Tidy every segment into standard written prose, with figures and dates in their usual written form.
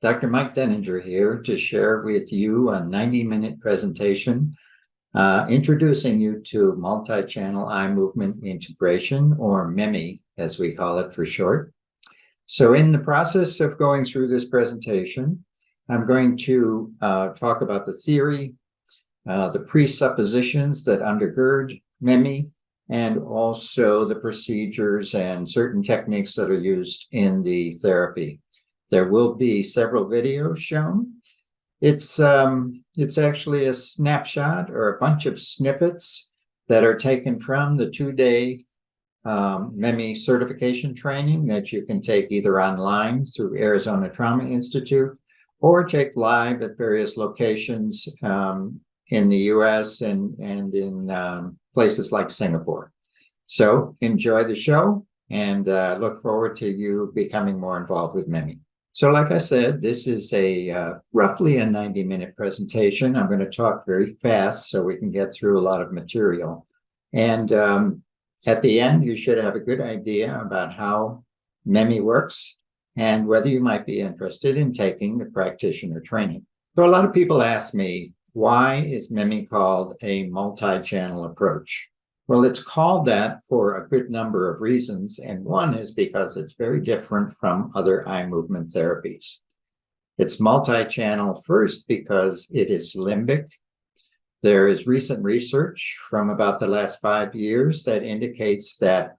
Dr. Mike Deninger here to share with you a 90-minute presentation introducing you to Multichannel Eye Movement Integration, or MEMI, as we call it for short. So in the process of going through this presentation, I'm going to talk about the theory, the presuppositions that undergird MEMI, and also the procedures and certain techniques that are used in the therapy. There will be several videos shown. It's actually a snapshot or a bunch of snippets that are taken from the 2-day MEMI certification training that you can take either online through Arizona Trauma Institute or take live at various locations in the US and in places like Singapore. So enjoy the show and look forward to you becoming more involved with MEMI. So like I said, this is a roughly a 90-minute presentation. I'm going to talk very fast so we can get through a lot of material. And at the end, you should have a good idea about how MEMI works and whether you might be interested in taking the practitioner training. So a lot of people ask me, why is MEMI called a multi-channel approach? Well, it's called that for a good number of reasons, and one is because it's very different from other eye movement therapies. It's multi-channel first because it is limbic. There is recent research from about the last 5 years that indicates that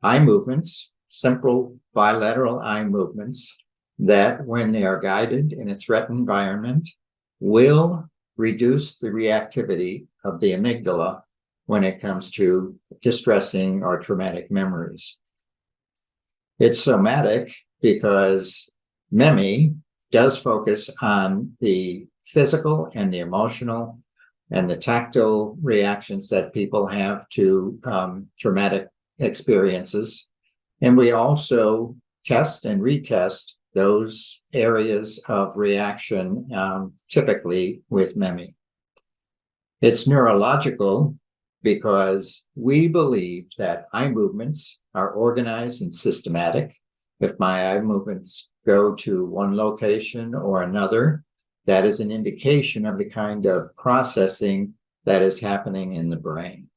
eye movements, simple bilateral eye movements, that when they are guided in a threatened environment, will reduce the reactivity of the amygdala when it comes to distressing or traumatic memories. It's somatic because MEMI does focus on the physical and the emotional and the tactile reactions that people have to traumatic experiences. And we also test and retest those areas of reaction typically with MEMI. It's neurological because we believe that eye movements are organized and systematic. If my eye movements go to one location or another, that is an indication of the kind of processing that is happening in the brain.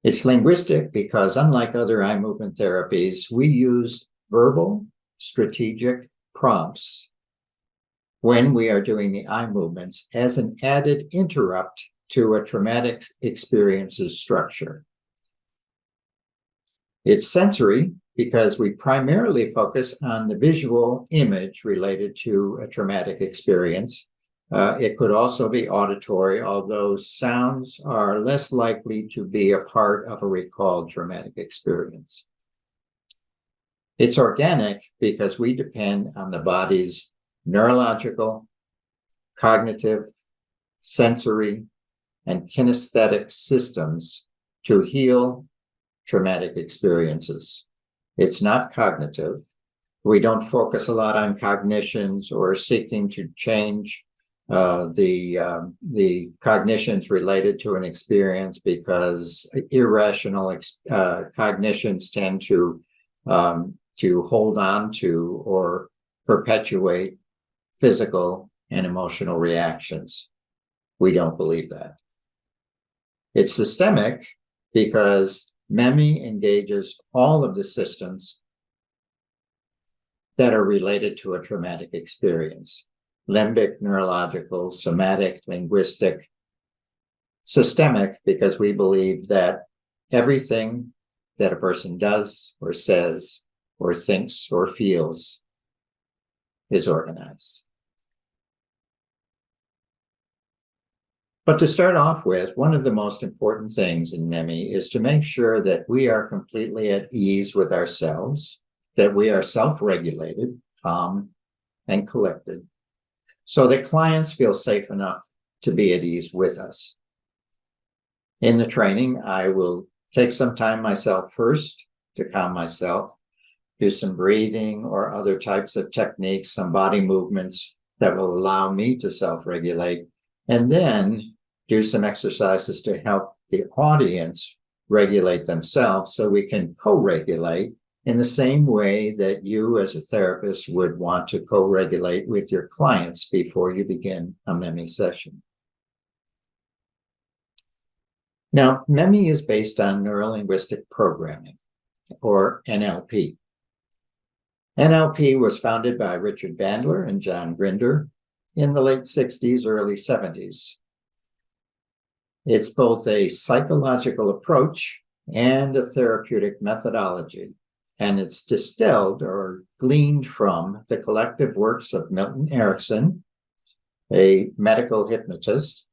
It's linguistic because unlike other eye movement therapies, we use verbal strategic prompts when we are doing the eye movements as an added interrupt to a traumatic experience's structure. It's sensory because we primarily focus on the visual image related to a traumatic experience. It could also be auditory, although sounds are less likely to be a part of a recalled traumatic experience. It's organic because we depend on the body's neurological, cognitive, sensory, and kinesthetic systems to heal traumatic experiences. It's not cognitive. We don't focus a lot on cognitions or seeking to change the cognitions related to an experience because irrational cognitions tend to hold on to or perpetuate physical and emotional reactions. We don't believe that. It's systemic because MEMI engages all of the systems that are related to a traumatic experience: limbic, neurological, somatic, linguistic. Systemic because we believe that everything that a person does or says or thinks or feels is organized. But to start off with, one of the most important things in MEMI is to make sure that we are completely at ease with ourselves, that we are self-regulated, calm, and collected, so that clients feel safe enough to be at ease with us. In the training, I will take some time myself first to calm myself, do some breathing or other types of techniques, some body movements that will allow me to self-regulate, and then do some exercises to help the audience regulate themselves so we can co-regulate in the same way that you as a therapist would want to co-regulate with your clients before you begin a MEMI session. Now, MEMI is based on neuro-linguistic programming, or NLP. NLP was founded by Richard Bandler and John Grinder in the late 60s, early 70s. It's both a psychological approach and a therapeutic methodology, and it's distilled or gleaned from the collective works of Milton Erickson, a medical hypnotist,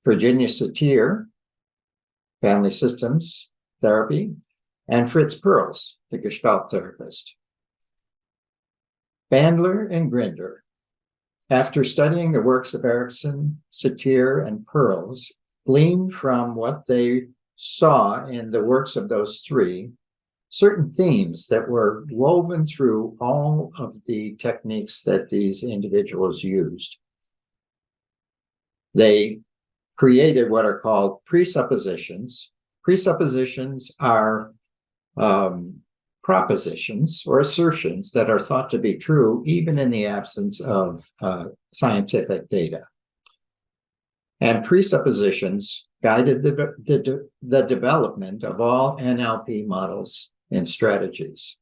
Virginia Satir, family systems therapy, and Fritz Perls, the Gestalt therapist. Bandler and Grinder, after studying the works of Erickson, Satir, and Perls, gleaned from what they saw in the works of those three certain themes that were woven through all of the techniques that these individuals used. They created what are called presuppositions. Presuppositions are propositions or assertions that are thought to be true even in the absence of scientific data. And presuppositions guided the development of all NLP models and strategies.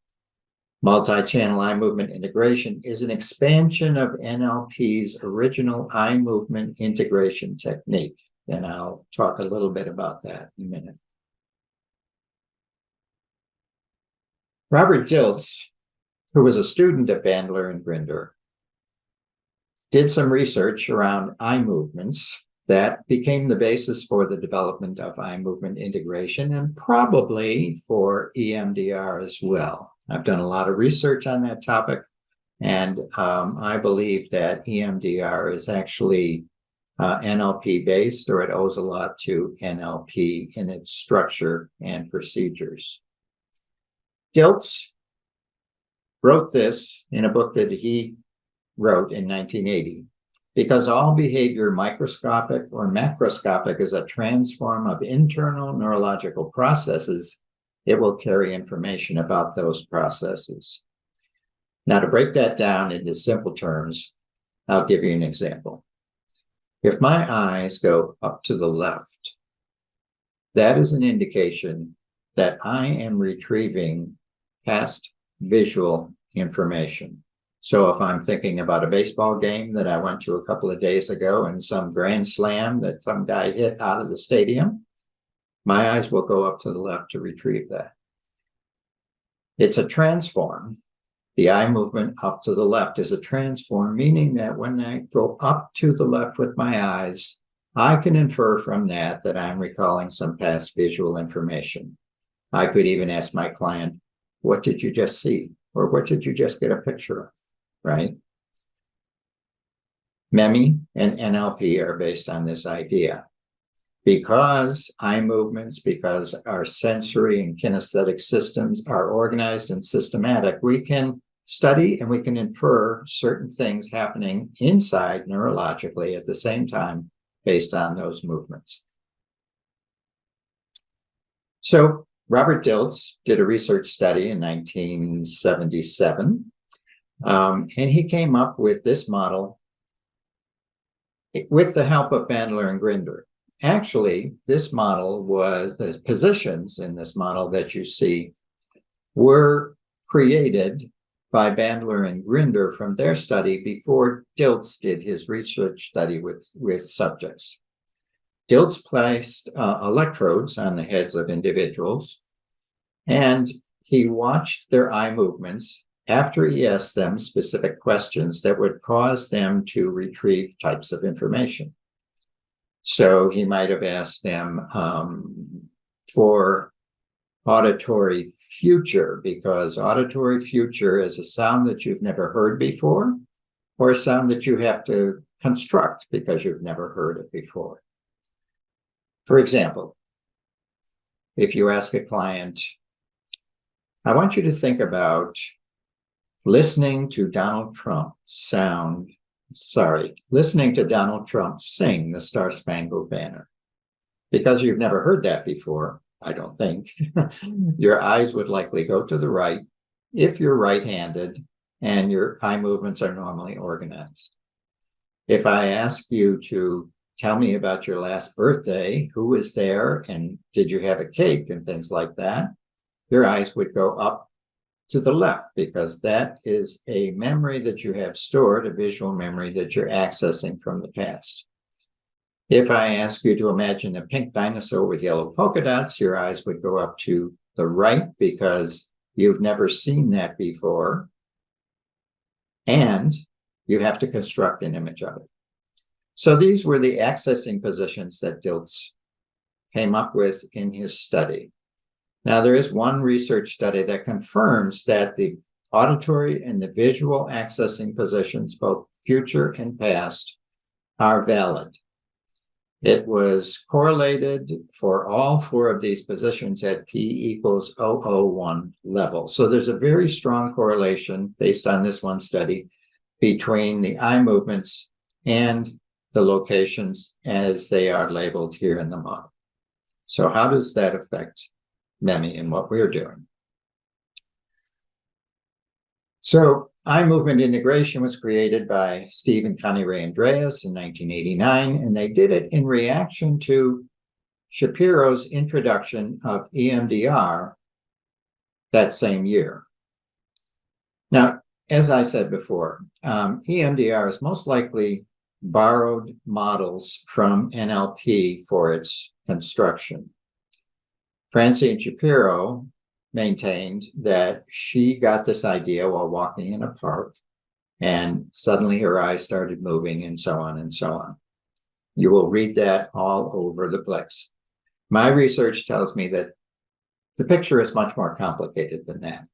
Multi-channel eye movement integration is an expansion of NLP's original eye movement integration technique. And I'll talk a little bit about that in a minute. Robert Dilts, who was a student of Bandler and Grinder, did some research around eye movements that became the basis for the development of eye movement integration and probably for EMDR as well. I've done a lot of research on that topic, and I believe that EMDR is actually NLP based, or it owes a lot to NLP in its structure and procedures. Dilts wrote this in a book that he wrote in 1980. Because all behavior, microscopic or macroscopic, is a transform of internal neurological processes, it will carry information about those processes. Now, to break that down into simple terms, I'll give you an example. If my eyes go up to the left, that is an indication that I am retrieving past visual information. So if I'm thinking about a baseball game that I went to a couple of days ago and some grand slam that some guy hit out of the stadium, my eyes will go up to the left to retrieve that. It's a transform. The eye movement up to the left is a transform, meaning that when I go up to the left with my eyes, I can infer from that that I'm recalling some past visual information. I could even ask my client, what did you just see? Or what did you just get a picture of? Right? MEMI and NLP are based on this idea. Because eye movements, because our sensory and kinesthetic systems are organized and systematic, we can study and we can infer certain things happening inside neurologically at the same time based on those movements. So Robert Dilts did a research study in 1977. And he came up with this model with the help of Bandler and Grinder. Actually, this model was, the positions in this model that you see were created by Bandler and Grinder from their study before Dilts did his research study with subjects. Dilts placed electrodes on the heads of individuals, and he watched their eye movements after he asked them specific questions that would cause them to retrieve types of information. So he might have asked them for auditory future, because auditory future is a sound that you've never heard before, or a sound that you have to construct because you've never heard it before. For example, if you ask a client, I want you to think about listening to Donald Trump sing the Star-Spangled Banner. Because you've never heard that before, I don't think, your eyes would likely go to the right if you're right-handed and your eye movements are normally organized. If I ask you to tell me about your last birthday, who was there, and did you have a cake and things like that, your eyes would go up to the left because that is a memory that you have stored, a visual memory that you're accessing from the past. If I ask you to imagine a pink dinosaur with yellow polka dots, your eyes would go up to the right because you've never seen that before, and you have to construct an image of it. So these were the accessing positions that Dilts came up with in his study. Now, there is one research study that confirms that the auditory and the visual accessing positions, both future and past, are valid. It was correlated for all four of these positions at p = 0.001 level. So there's a very strong correlation based on this one study between the eye movements and the locations as they are labeled here in the model. So how does that affect MEMI and what we're doing? So eye movement integration was created by Steve and Connie Ray Andreas in 1989, and they did it in reaction to Shapiro's introduction of EMDR that same year. Now, as I said before, EMDR is most likely borrowed models from NLP for its construction. Francine Shapiro maintained that she got this idea while walking in a park, and suddenly her eyes started moving, and so on and so on. You will read that all over the place. My research tells me that the picture is much more complicated than that.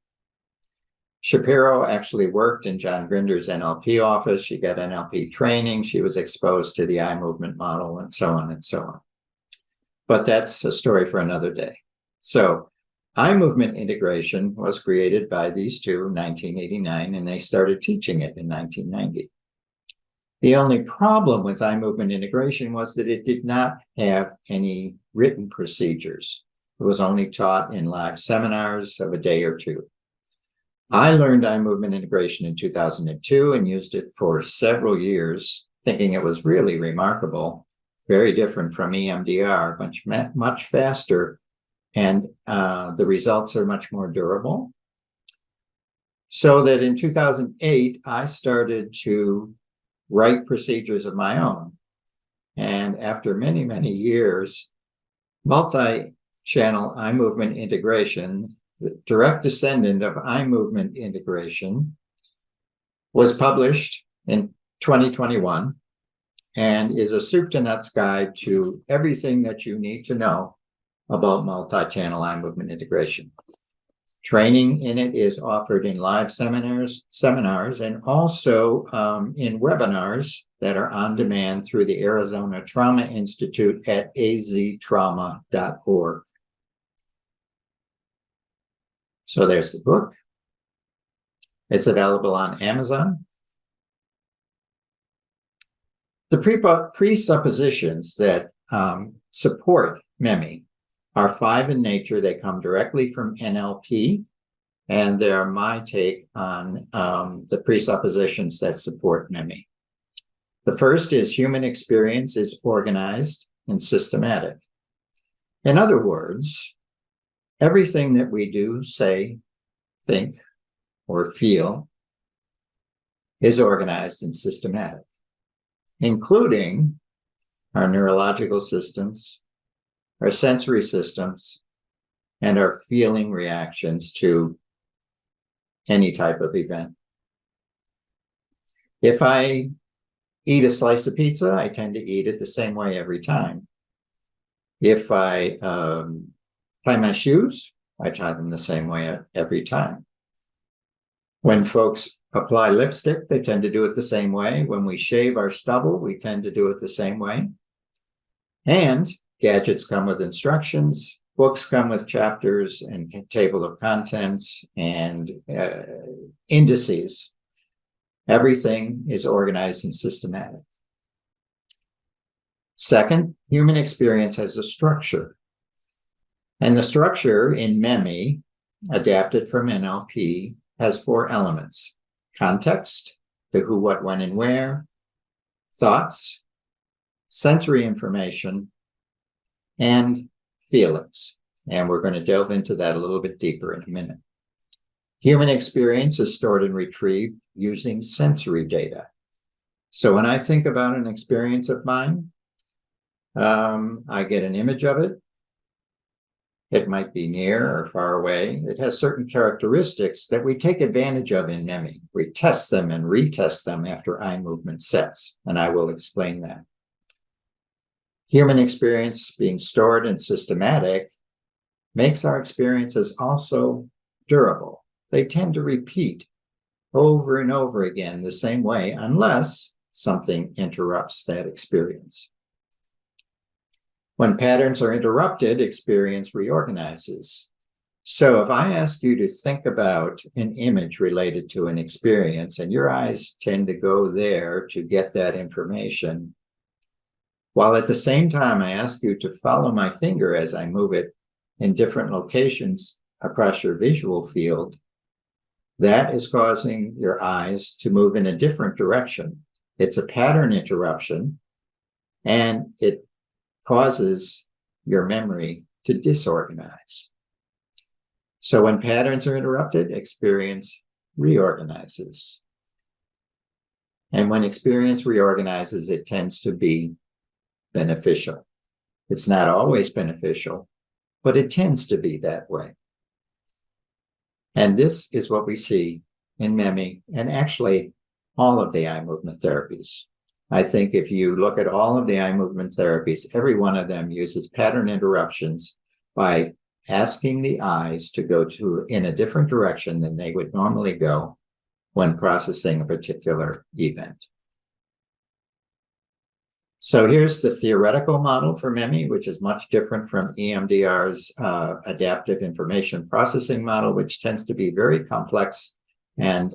Shapiro actually worked in John Grinder's NLP office. She got NLP training. She was exposed to the eye movement model, and so on and so on. But that's a story for another day. So eye movement integration was created by these two in 1989, and they started teaching it in 1990. The only problem with eye movement integration was that it did not have any written procedures. It was only taught in live seminars of a day or two. I learned eye movement integration in 2002 and used it for several years, thinking it was really remarkable, very different from EMDR, much faster, and the results are much more durable. So that in 2008, I started to write procedures of my own. And after many, many years, multi-channel eye movement integration, the direct descendant of eye movement integration, was published in 2021 and is a soup to nuts guide to everything that you need to know about multi-channel eye movement integration. Training in it is offered in live seminars, and also in webinars that are on demand through the Arizona Trauma Institute at aztrauma.org. So there's the book. It's available on Amazon. The presuppositions that support MEMI are 5 in nature. They come directly from NLP, and they're my take on the presuppositions that support MEMI. The first is human experience is organized and systematic. In other words, everything that we do, say, think, or feel is organized and systematic, including our neurological systems, our sensory systems, and our feeling reactions to any type of event. If I eat a slice of pizza, I tend to eat it the same way every time. If I tie my shoes, I tie them the same way every time. When folks apply lipstick, they tend to do it the same way. When we shave our stubble, we tend to do it the same way. And gadgets come with instructions, books come with chapters and table of contents and indices. Everything is organized and systematic. Second, human experience has a structure. And the structure in MEMI, adapted from NLP, has 4 elements: context, the who, what, when, and where, thoughts, sensory information, and feelings. And we're going to delve into that a little bit deeper in a minute. Human experience is stored and retrieved using sensory data. So when I think about an experience of mine, I get an image of it. It might be near or far away. It has certain characteristics that we take advantage of in MEMI. We test them and retest them after eye movement sets, and I will explain that. Human experience being stored and systematic makes our experiences also durable. They tend to repeat over and over again the same way unless something interrupts that experience. When patterns are interrupted, experience reorganizes. So if I ask you to think about an image related to an experience and your eyes tend to go there to get that information, while at the same time I ask you to follow my finger as I move it in different locations across your visual field, that is causing your eyes to move in a different direction. It's a pattern interruption, and it causes your memory to disorganize. So when patterns are interrupted, experience reorganizes. And when experience reorganizes, it tends to be beneficial. It's not always beneficial, but it tends to be that way. And this is what we see in MEMI and actually all of the eye movement therapies. I think if you look at all of the eye movement therapies, every one of them uses pattern interruptions by asking the eyes to go in a different direction than they would normally go when processing a particular event. So here's the theoretical model for MEMI, which is much different from EMDR's adaptive information processing model, which tends to be very complex and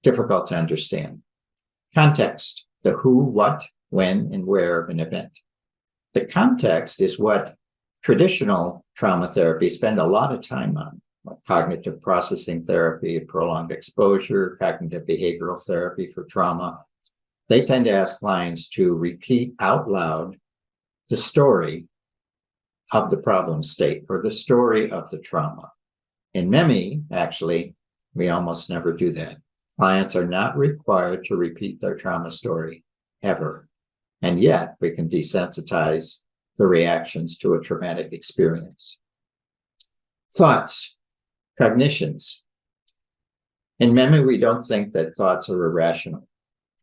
difficult to understand. Context, the who, what, when, and where of an event. The context is what traditional trauma therapy spend a lot of time on, like cognitive processing therapy, prolonged exposure, cognitive behavioral therapy for trauma. They tend to ask clients to repeat out loud the story of the problem state or the story of the trauma. In MEMI, actually, we almost never do that. Clients are not required to repeat their trauma story ever. And yet we can desensitize the reactions to a traumatic experience. Thoughts, cognitions. In MEMI, we don't think that thoughts are irrational,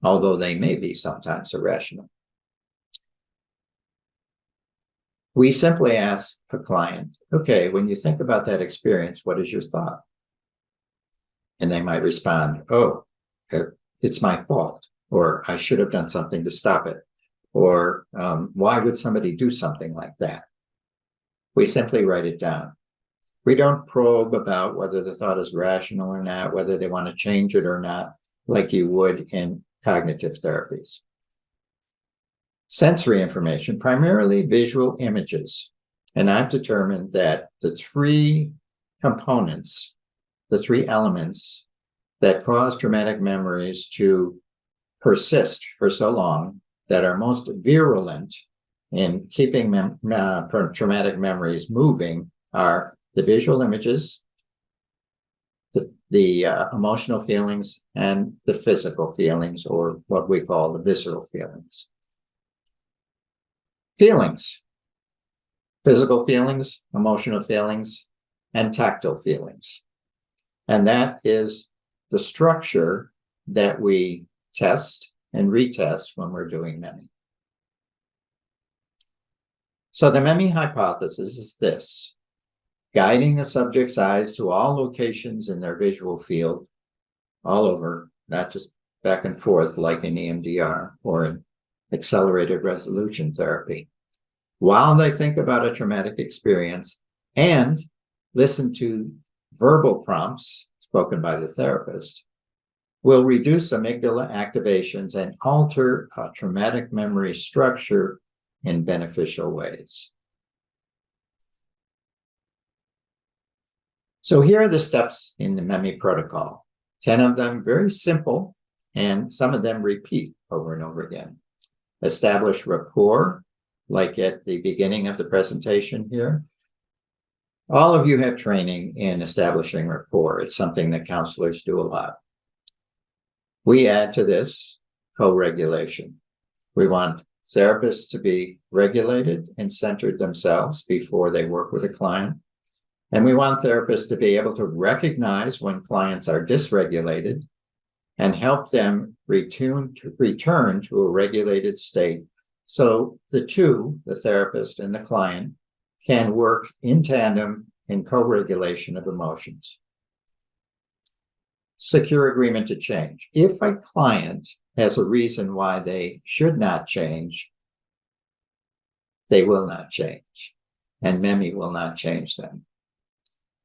although they may be sometimes irrational. We simply ask a client, okay, when you think about that experience, what is your thought? And they might respond, oh, it's my fault, or I should have done something to stop it, or why would somebody do something like that? We simply write it down. We don't probe about whether the thought is rational or not, whether they want to change it or not, like you would in cognitive therapies. Sensory information, primarily visual images. And I've determined that the 3 components, the 3 elements that cause traumatic memories to persist for so long, that are most virulent in keeping traumatic memories moving, are the visual images, the emotional feelings, and the physical feelings, or what we call the visceral feelings. Feelings, physical feelings, emotional feelings, and tactile feelings. And that is the structure that we test and retest when we're doing MEMI. So the MEMI hypothesis is this: guiding the subject's eyes to all locations in their visual field, all over, not just back and forth like in EMDR or in accelerated resolution therapy, while they think about a traumatic experience and listen to verbal prompts spoken by the therapist, will reduce amygdala activations and alter a traumatic memory structure in beneficial ways. So here are the steps in the MEMI protocol. 10 of them very simple, and some of them repeat over and over again. Establish rapport, like at the beginning of the presentation here. All of you have training in establishing rapport. It's something that counselors do a lot. We add to this co-regulation. We want therapists to be regulated and centered themselves before they work with a client. And we want therapists to be able to recognize when clients are dysregulated and help them return to a regulated state. So the two, the therapist and the client, can work in tandem in co-regulation of emotions. Secure agreement to change. If a client has a reason why they should not change, they will not change, and MEMI will not change them.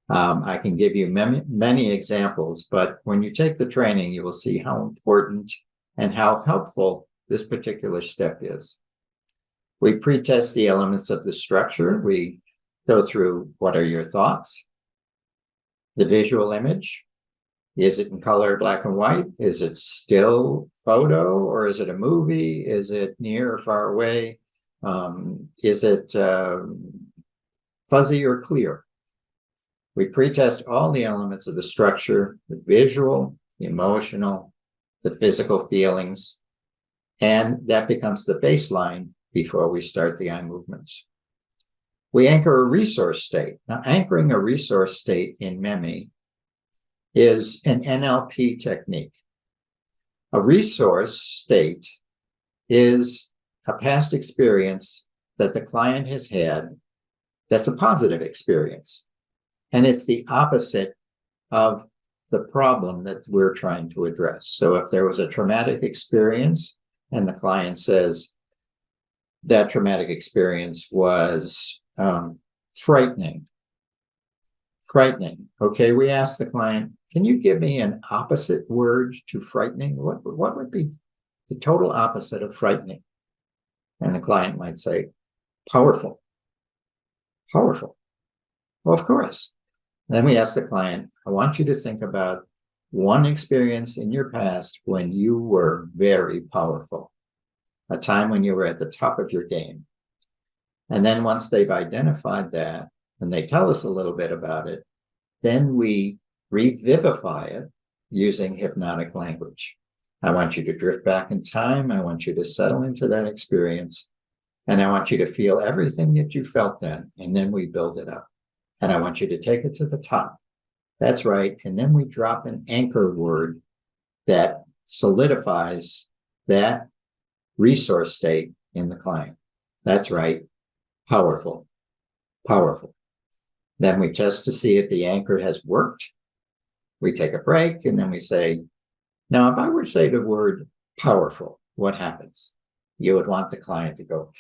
I can give you many examples, but when you take the training, you will see how important and how helpful this particular step is. We pretest the elements of the structure. We go through, what are your thoughts? The visual image. Is it in color, black and white? Is it still photo, or is it a movie? Is it near or far away? Is it fuzzy or clear? We pretest all the elements of the structure, the visual, the emotional, the physical feelings, and that becomes the baseline before we start the eye movements. We anchor a resource state. Now, anchoring a resource state in MEMI is an NLP technique. A resource state is a past experience that the client has had that's a positive experience. And it's the opposite of the problem that we're trying to address. So if there was a traumatic experience and the client says that traumatic experience was frightening. Okay, we ask the client, can you give me an opposite word to frightening? What would be the total opposite of frightening? And the client might say, powerful. Powerful. Well, of course. Then we ask the client, I want you to think about one experience in your past when you were very powerful, a time when you were at the top of your game. And then once they've identified that, and they tell us a little bit about it, then we revivify it using hypnotic language. I want you to drift back in time. I want you to settle into that experience. And I want you to feel everything that you felt then. And then we build it up. And I want you to take it to the top. That's right. And then we drop an anchor word that solidifies that resource state in the client. That's right. Powerful. Powerful. Then we test to see if the anchor has worked. We take a break and then we say, now, if I were to say the word powerful, what happens? You would want the client to go,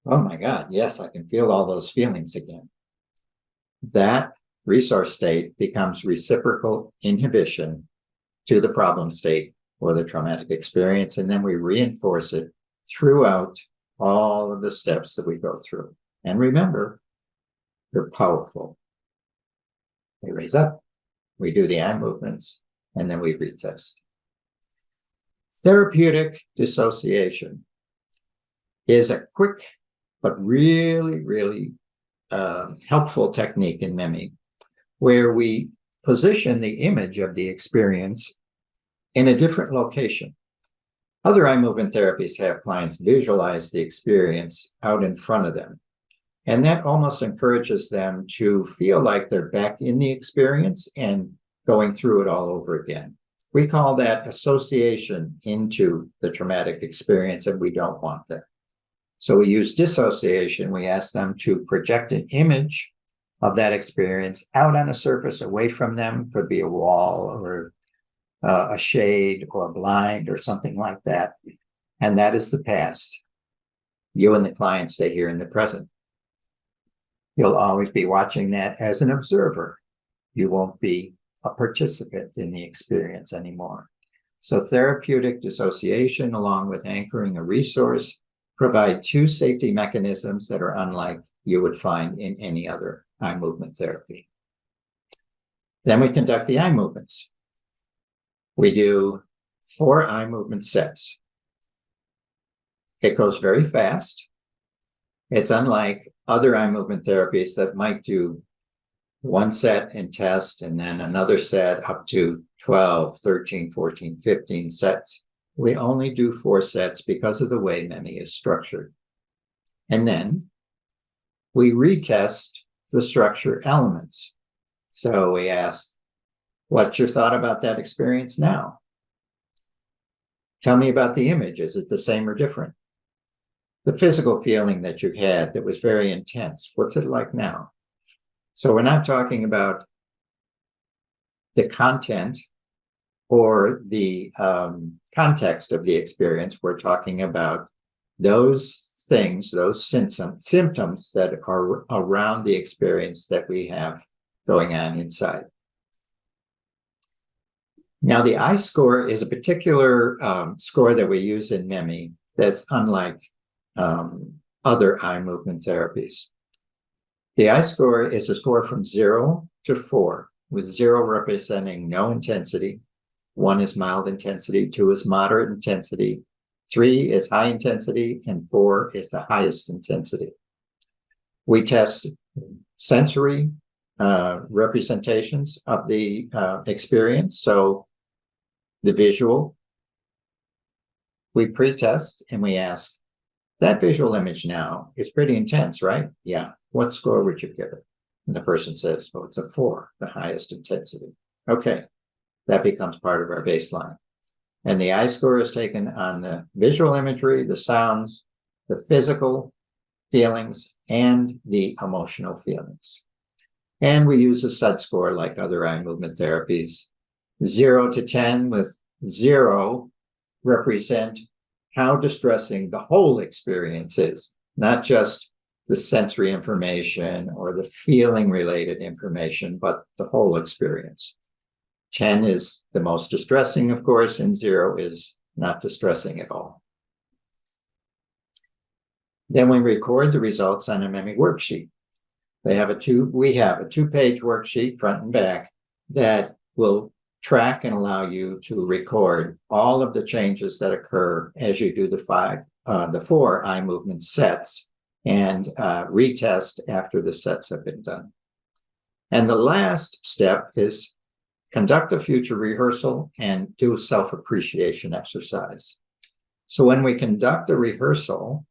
oh my God, yes, I can feel all those feelings again. That resource state becomes reciprocal inhibition to the problem state or the traumatic experience, and then we reinforce it throughout all of the steps that we go through. And remember, you're powerful. We raise up, we do the eye movements, and then we retest. Therapeutic dissociation is a quick but really, really helpful technique in MEMI, where we position the image of the experience in a different location. Other eye movement therapies have clients visualize the experience out in front of them. And that almost encourages them to feel like they're back in the experience and going through it all over again. We call that association into the traumatic experience, and we don't want that. So we use dissociation. We ask them to project an image of that experience out on a surface away from them. Could be a wall or a shade or a blind or something like that. And that is the past. You and the client stay here in the present. You'll always be watching that as an observer. You won't be a participant in the experience anymore. So therapeutic dissociation, along with anchoring a resource, provide two safety mechanisms that are unlike you would find in any other eye movement therapy. Then we conduct the eye movements. We do 4 eye movement sets. It goes very fast. It's unlike other eye movement therapies that might do 1 set and test, and then another set up to 12, 13, 14, 15 sets. We only do 4 sets because of the way MEMI is structured. And then we retest the structure elements. So we ask, what's your thought about that experience now? Tell me about the image. Is it the same or different? The physical feeling that you had that was very intense, what's it like now? So we're not talking about the content or the context of the experience. We're talking about those things, those symptoms that are around the experience that we have going on inside. Now, the I score is a particular score that we use in MEMI that's unlike other eye movement therapies. The I score is a score from 0 to 4, with 0 representing no intensity, 1 is mild intensity, 2 is moderate intensity, 3 is high intensity, and 4 is the highest intensity. We test sensory representations of the experience. So the visual, we pretest and we ask, that visual image now is pretty intense, right? Yeah. What score would you give it? And the person says, oh, it's a 4, the highest intensity. Okay. That becomes part of our baseline. And the I score is taken on the visual imagery, the sounds, the physical feelings, and the emotional feelings. And we use a SUD score like other eye movement therapies. 0 to 10, with 0 represent how distressing the whole experience is, not just the sensory information or the feeling related information, but the whole experience. 10 is the most distressing, of course, and 0 is not distressing at all. Then we record the results on a MEMI worksheet. We have a 2-page worksheet, front and back, that will track and allow you to record all of the changes that occur as you do the 4 eye movement sets and retest after the sets have been done. And the last step is conduct a future rehearsal and do a self-appreciation exercise. So when we conduct a rehearsal,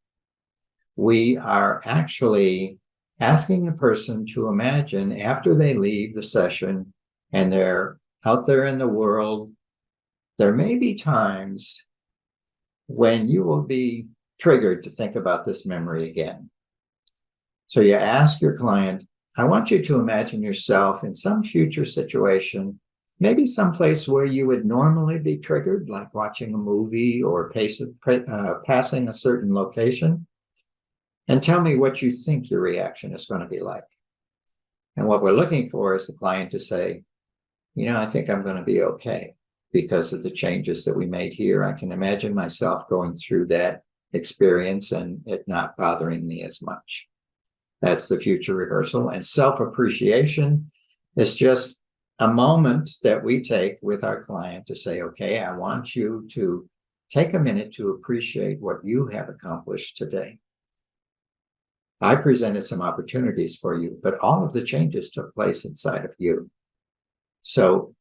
we are actually asking the person to imagine after they leave the session and they're out there in the world, there may be times when you will be triggered to think about this memory again. So you ask your client, I want you to imagine yourself in some future situation, maybe someplace where you would normally be triggered, like watching a movie or passing a certain location, and tell me what you think your reaction is going to be like. And what we're looking for is the client to say, I think I'm going to be okay because of the changes that we made here. I can imagine myself going through that experience and it not bothering me as much. That's the future rehearsal. And self-appreciation is just a moment that we take with our client to say, okay, I want you to take a minute to appreciate what you have accomplished today. I presented some opportunities for you, but all of the changes took place inside of you. So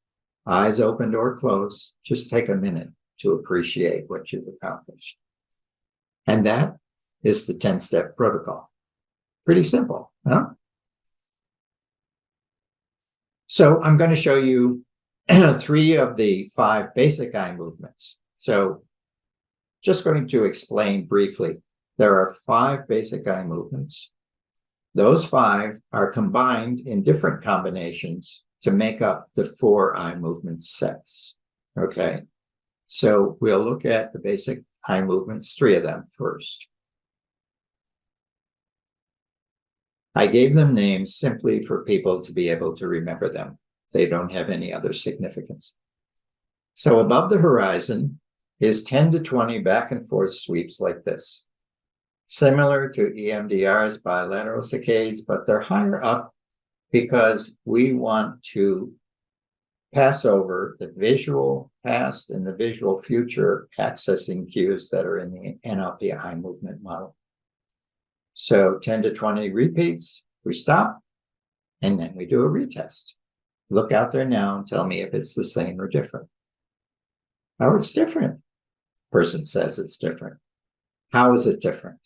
eyes opened or closed, just take a minute to appreciate what you've accomplished. And that is the 10-step protocol. Pretty simple, huh? So I'm going to show you 3 of the 5 basic eye movements. So just going to explain briefly, there are 5 basic eye movements. Those 5 are combined in different combinations to make up the 4 eye movement sets. Okay, so we'll look at the basic eye movements, 3 of them first. I gave them names simply for people to be able to remember them. They don't have any other significance. So above the horizon is 10 to 20 back and forth sweeps like this. Similar to EMDR's bilateral saccades, but they're higher up because we want to pass over the visual past and the visual future accessing cues that are in the NLP eye movement model. So 10 to 20 repeats, we stop, and then we do a retest. Look out there now and tell me if it's the same or different. Oh, it's different. Person says it's different. How is it different?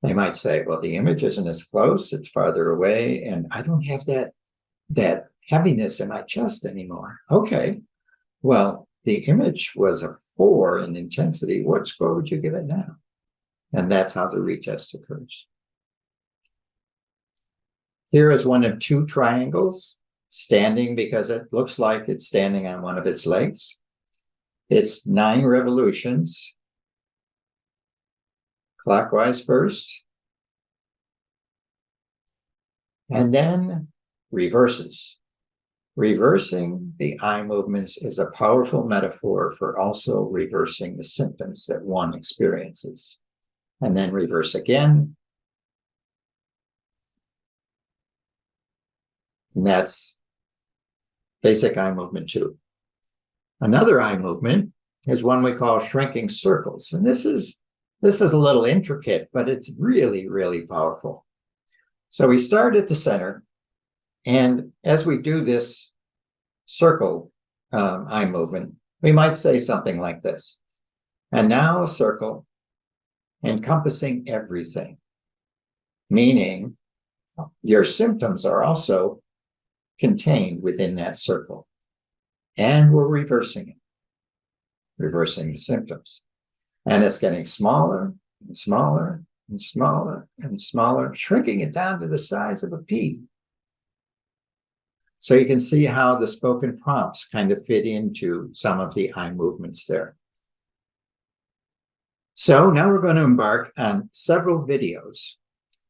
They might say, well, the image isn't as close, it's farther away, and I don't have that heaviness in my chest anymore. Okay, well, the image was a 4 in intensity. What score would you give it now? And that's how the retest occurs. Here is one of 2 triangles standing because it looks like it's standing on one of its legs. It's 9 revolutions, clockwise first, and then reverses. Reversing the eye movements is a powerful metaphor for also reversing the symptoms that one experiences. And then reverse again. And that's basic eye movement 2. Another eye movement is one we call shrinking circles. And this is a little intricate, but it's really, really powerful. So we start at the center, and as we do this circle eye movement, we might say something like this. And now a circle encompassing everything, meaning your symptoms are also contained within that circle. And we're reversing it, reversing the symptoms. And it's getting smaller and smaller and smaller and smaller, shrinking it down to the size of a pea. So you can see how the spoken prompts kind of fit into some of the eye movements there. So now we're going to embark on several videos.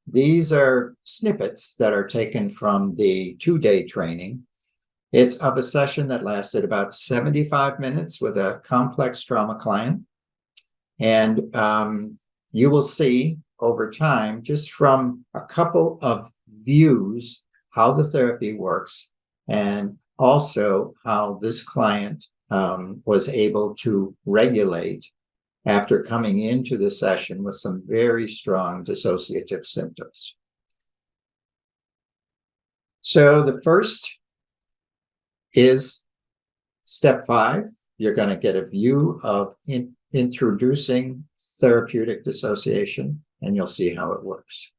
These are snippets that are taken from the 2-day training. It's of a session that lasted about 75 minutes with a complex trauma client. And you will see over time, just from a couple of views, how the therapy works, and also how this client was able to regulate after coming into the session with some very strong dissociative symptoms. So the first is step 5. You're going to get a view of introducing therapeutic dissociation, and you'll see how it works.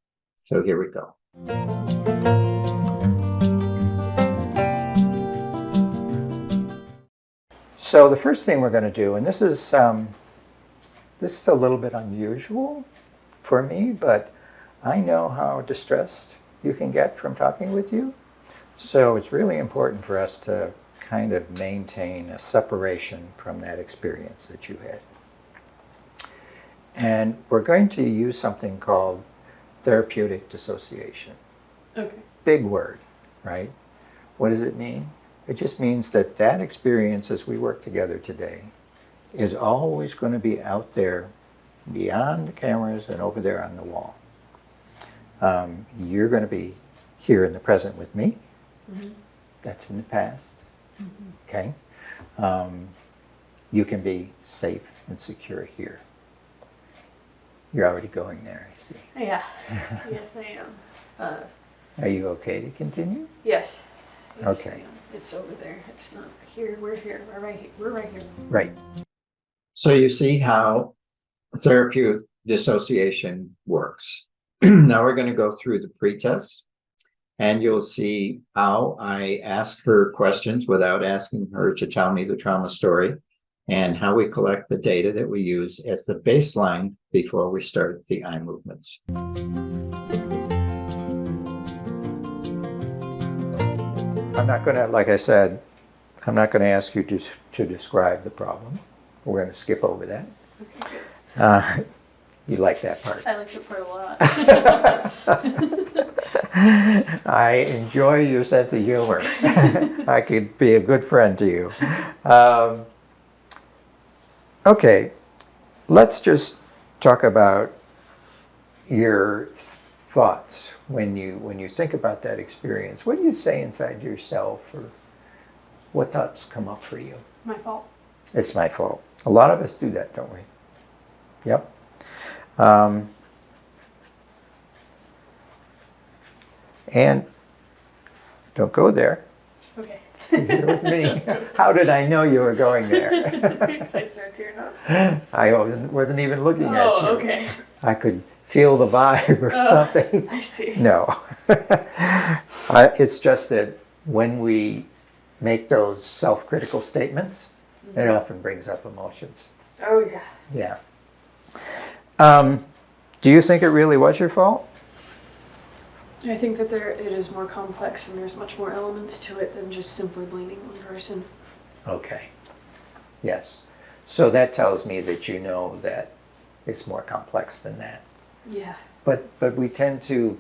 So here we go. So the first thing we're going to do, and this is a little bit unusual for me, but I know how distressed you can get from talking with you. So it's really important for us to kind of maintain a separation from that experience that you had. And we're going to use something called therapeutic dissociation. Okay. Big word, right? What does it mean? It just means that that experience as we work together today is always going to be out there beyond the cameras and over there on the wall. You're going to be here in the present with me. Mm-hmm. That's in the past. Mm-hmm. Okay? You can be safe and secure here. You're already going there, I see. Yeah. Yes, I am. Are you okay to continue? Yes. Okay. It's over there. It's not here. We're here. We're right here. We're right here. Right. So you see how therapeutic dissociation works. Now we're going to go through the pretest, and you'll see how I ask her questions without asking her to tell me the trauma story, and how we collect the data that we use as the baseline before we start the eye movements. I'm not going to, like I said, I'm not going to ask you to describe the problem. We're going to skip over that. Okay, good. You like that part? I like that part a lot. I enjoy your sense of humor. I could be a good friend to you. Okay, let's just talk about your thoughts when you think about that experience. What do you say inside yourself, or What thoughts come up for you? My fault. It's my fault. A lot of us do that, don't we? Yep. And don't go there. Okay. You're with me. How did I know you were going there? Should I start tearing up? I wasn't even looking at you. Oh, okay. I could feel the vibe or something. I see. No. It's just that when we make those self-critical statements, it often brings up emotions. Oh, yeah. Yeah. Do you think it really was your fault? I think that it is more complex and there's much more elements to it than just simply blaming one person. Okay. Yes. So that tells me that you know that it's more complex than that. Yeah. But we tend to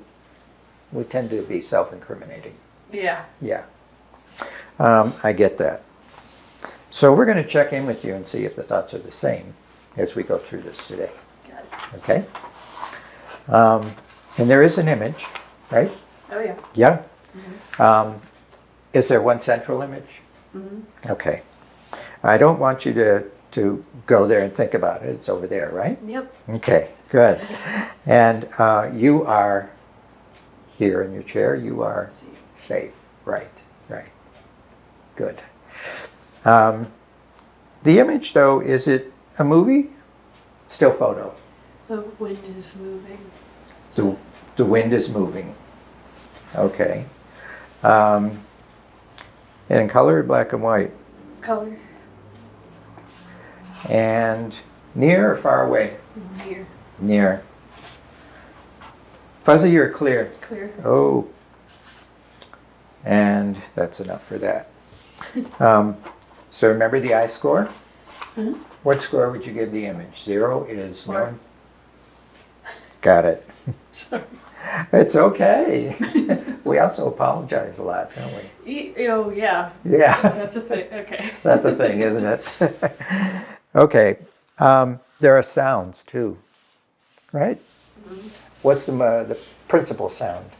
be self-incriminating. Yeah. Yeah. I get that. So we're going to check in with you and see if the thoughts are the same as we go through this today. Got it. Okay? And there is an image, right? Oh, yeah. Yeah? Is there one central image? Mm-hmm. Okay. I don't want you to go there and think about it. It's over there, right? Yep. Okay, good. And you are here in your chair. You are safe. Right. Good. The image, though, is it a movie? Still photo. The wind is moving. The wind is moving. Okay. In color, black and white. Color. And near or far away? Near. Near. Fuzzy or clear? Clear. Oh. And that's enough for that. So remember the eye score? Mm-hmm. What score would you give the image? 0 is 4. no one? Got it. Sorry. It's okay. We also apologize a lot, don't we? Oh, yeah. Yeah. That's a thing. Okay. That's the thing, isn't it? Okay. There are sounds too, right? Mm-hmm. What's the principal sound?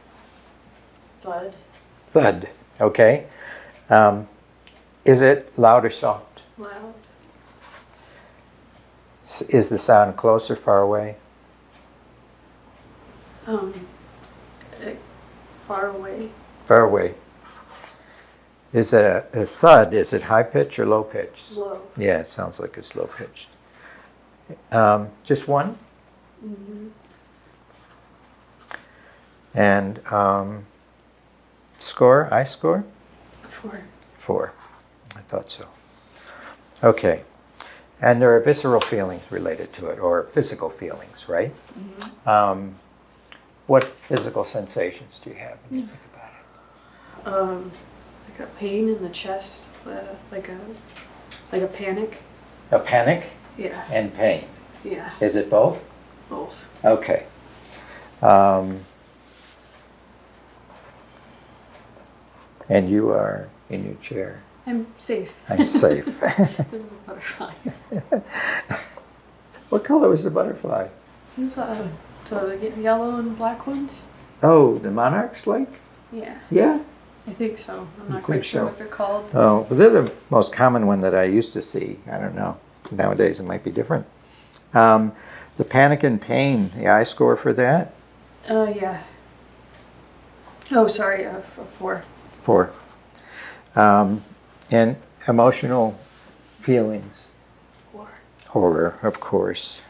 Thud. Thud. Okay. Is it loud or soft? Loud. Is the sound close or far away? Far away. Far away. Is it a thud? Is it high pitch or low pitch? Low. Yeah, it sounds like it's low pitched. Just one? Mm-hmm. And score, eye score? 4. 4. I thought so. Okay. And there are visceral feelings related to it, or physical feelings, right? Mm-hmm. What physical sensations do you have when you think about it? Like a pain in the chest, like a panic. A panic Yeah. and pain. Yeah. Is it both? Both. Okay. And you are in your chair. I'm safe. I'm safe. There's a butterfly. What color was the butterfly? Who's the yellow and black ones? Oh, the monarch's like? Yeah. Yeah? I think so. I'm You not quite think sure so? what they're called. Oh, well, they're the most common one that I used to see. I don't know. Nowadays it might be different. The panic and pain, the eye score for that? Yeah. Oh, sorry. 4. 4. And emotional feelings. 4. Horror, of course.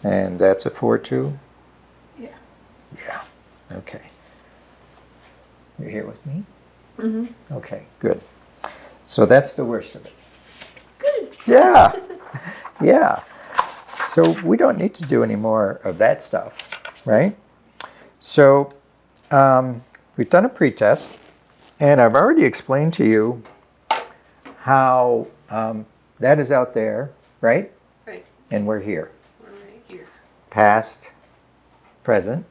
And that's a 4 too? Yeah. Yeah. Okay. You're here with me? Mm-hmm. Okay, good. So that's the worst of it. Good. Yeah. Yeah. So we don't need to do any more of that stuff, right? So we've done a pretest, and I've already explained to you how that is out there, right? Right. And we're here. We're right here. Past, present,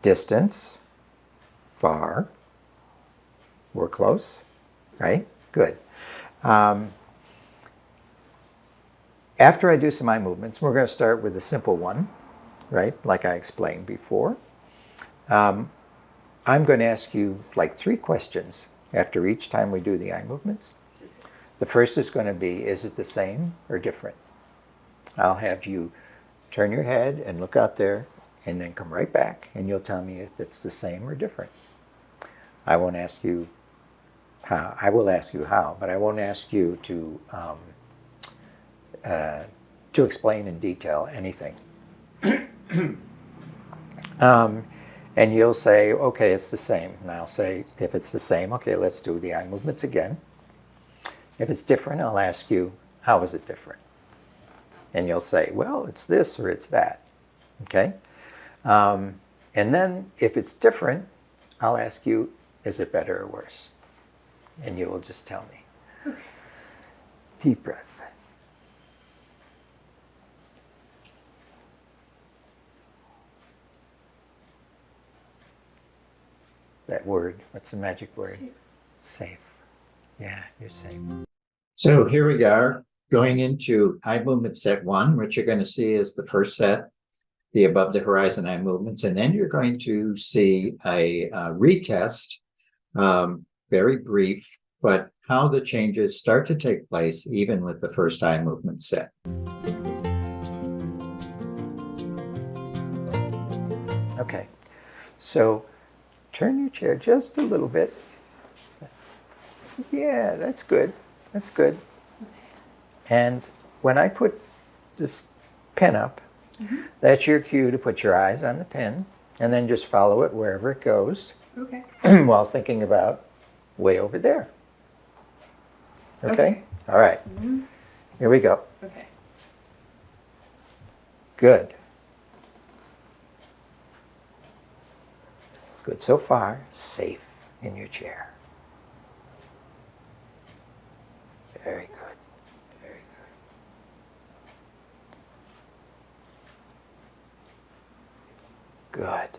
distance, far, we're close, right? Good. After I do some eye movements, we're going to start with a simple one, right? Like I explained before. I'm going to ask you like 3 questions after each time we do the eye movements. The first is going to be, is it the same or different? I'll have you turn your head and look out there and then come right back and you'll tell me if it's the same or different. I won't ask you how. I will ask you how, but I won't ask you to explain in detail anything. And you'll say, okay, it's the same. And I'll say, if it's the same, okay, let's do the eye movements again. If it's different, I'll ask you, how is it different? And you'll say, well, it's this or it's that. Okay? And then if it's different, I'll ask you, is it better or worse? And you will just tell me. Okay. Deep breath. That word, what's the magic word? Safe. Safe. Yeah, you're safe. So here we are going into eye movement set 1. What you're going to see is the first set, the above the horizon eye movements, and then you're going to see a retest, very brief, but how the changes start to take place even with the first eye movement set. Okay, so turn your chair just a little bit. Yeah, that's good. That's good. And when I put this pen up, that's your cue to put your eyes on the pen and then just follow it wherever it goes. Okay. While thinking about way over there. Okay? All right. Here we go. Okay. Good. Good so far. Safe in your chair. Very good. Very good. Good.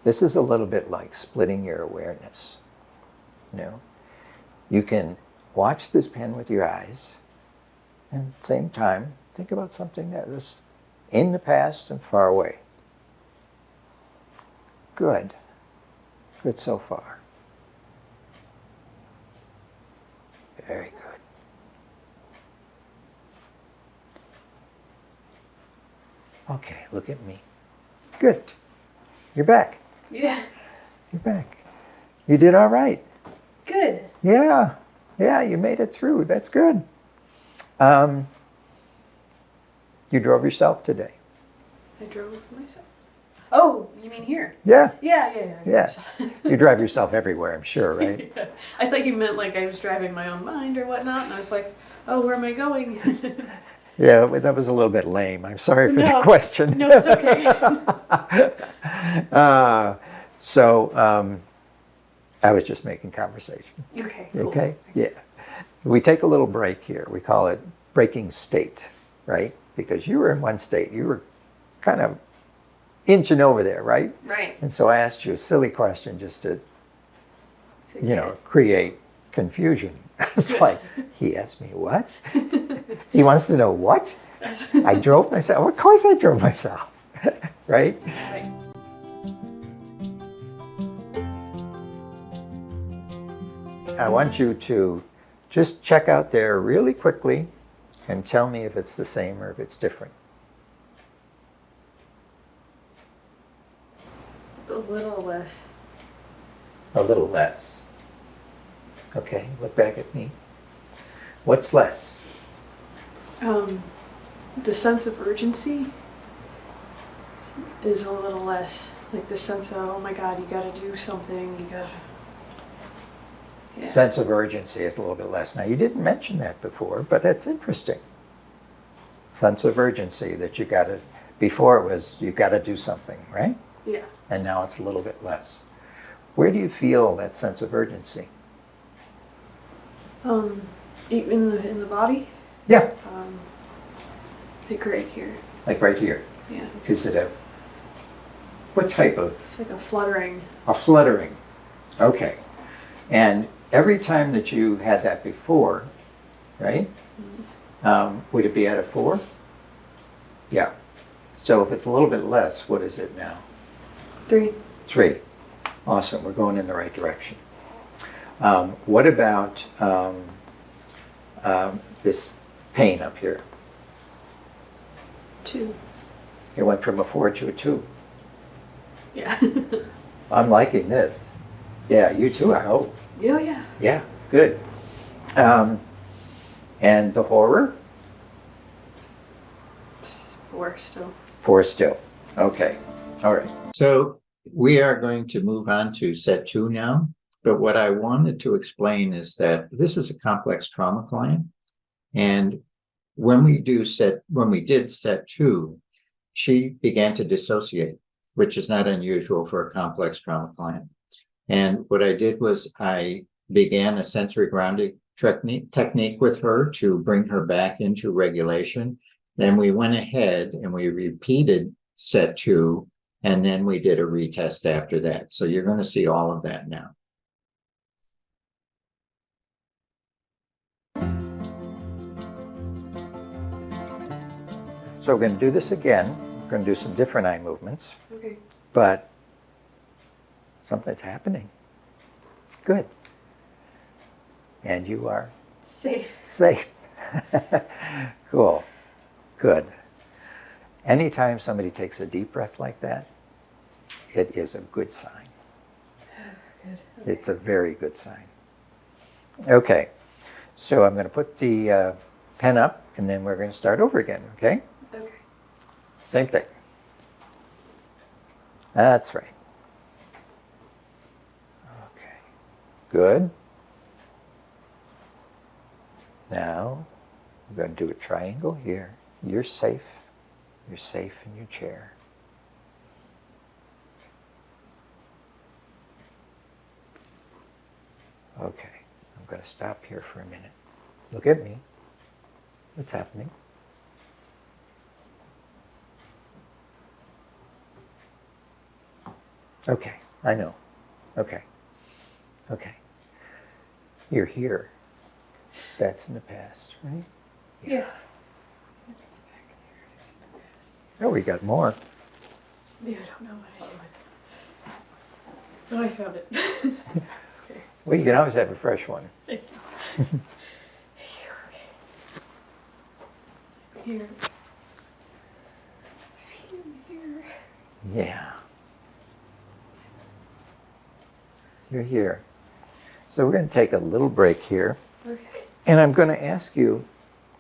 This is a little bit like splitting your awareness. You know, you can watch this pen with your eyes and at the same time think about something that was in the past and far away. Good. Good so far. Very good. Okay, look at me. Good. You're back. Yeah. You're back. You did all right. Good. Yeah. Yeah, you made it through. That's good. You drove yourself today. I drove myself. Oh, you mean here? Yeah. Yeah. You drive yourself everywhere, I'm sure, right? Yeah. I thought you meant like I was driving my own mind or whatnot, and I was like, oh, where am I going? Yeah, that was a little bit lame. I'm sorry for the No. question. No, it's okay. I was just making conversation. Okay, cool. Okay? Yeah. We take a little break here. We call it breaking state, right? Because you were in one state. You were kind of inching over there, right? Right. And so I asked you a silly question just to, So, you know, create confusion. It's like, he asked me what? He wants to know what? I drove myself. Of course I drove myself, right? Right. I want you to just check out there really quickly and tell me if it's the same or if it's different. A little less. A little less. Okay, look back at me. What's less? The sense of urgency is a little less. Like the sense of, oh my God, you gotta do something, you gotta... Yeah. Sense of urgency is a little bit less. Now, you didn't mention that before, but that's interesting. Sense of urgency that you gotta, before it was, you gotta do something, right? Yeah. And now it's a little bit less. Where do you feel that sense of urgency? In the body, Yeah. like right here. Like right here. Yeah. Is it a, what type of? It's like a fluttering. A fluttering. Okay. And every time that you had that before, right? Would it be at a 4? Yeah. So if it's a little bit less, what is it now? 3. 3. Awesome, we're going in the right direction. What about this pain up here? 2. It went from a 4 to a 2. Yeah. I'm liking this. Yeah, you too, I hope. Yeah. Yeah, good. And the horror? It's 4 still. 4 still. Okay, all right. So we are going to move on to set 2 now. But what I wanted to explain is that this is a complex trauma client. And when we did set 2, she began to dissociate, which is not unusual for a complex trauma client. And what I did was I began a sensory grounding technique with her to bring her back into regulation. Then we went ahead and we repeated set 2, and then we did a retest after that. So you're going to see all of that now. So we're going to do this again. We're going to do some different eye movements, Okay. but something's happening. Good. And you are Safe. safe. Cool. Good. Anytime somebody takes a deep breath like that, it is a good sign. Good. It's a very good sign. Okay. So I'm going to put the pen up, and then we're going to start over again, okay? Okay. Same thing. That's right. Okay. Good. Now, we're going to do a triangle here. You're safe. You're safe in your chair. Okay. I'm going to stop here for a minute. Look at me. What's happening? Okay, I know. Okay. Okay. You're here. That's in the past, right? Yeah. It's back there. It's in the past. Oh, we got more. Yeah, I don't know what I do with it. Oh, I found it. Okay. Well, you can always have a fresh one. Thank you. Here. Here. Yeah. You're here. So we're going to take a little break here. Okay. And I'm going to ask you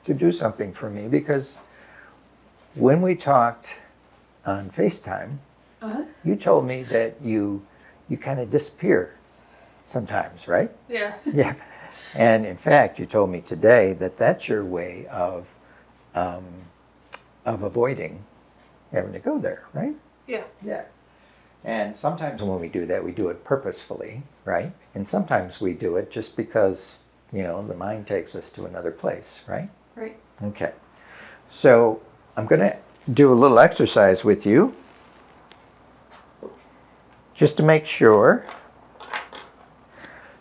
to do something for me, because when we talked on FaceTime, Uh-huh. you told me that you kind of disappear sometimes, right? Yeah. Yeah. And in fact, you told me today that that's your way of avoiding having to go there, right? Yeah. Yeah. And sometimes when we do that, we do it purposefully, right? And sometimes we do it just because, you know, the mind takes us to another place, right? Right. Okay. So I'm going to do a little exercise with you just to make sure.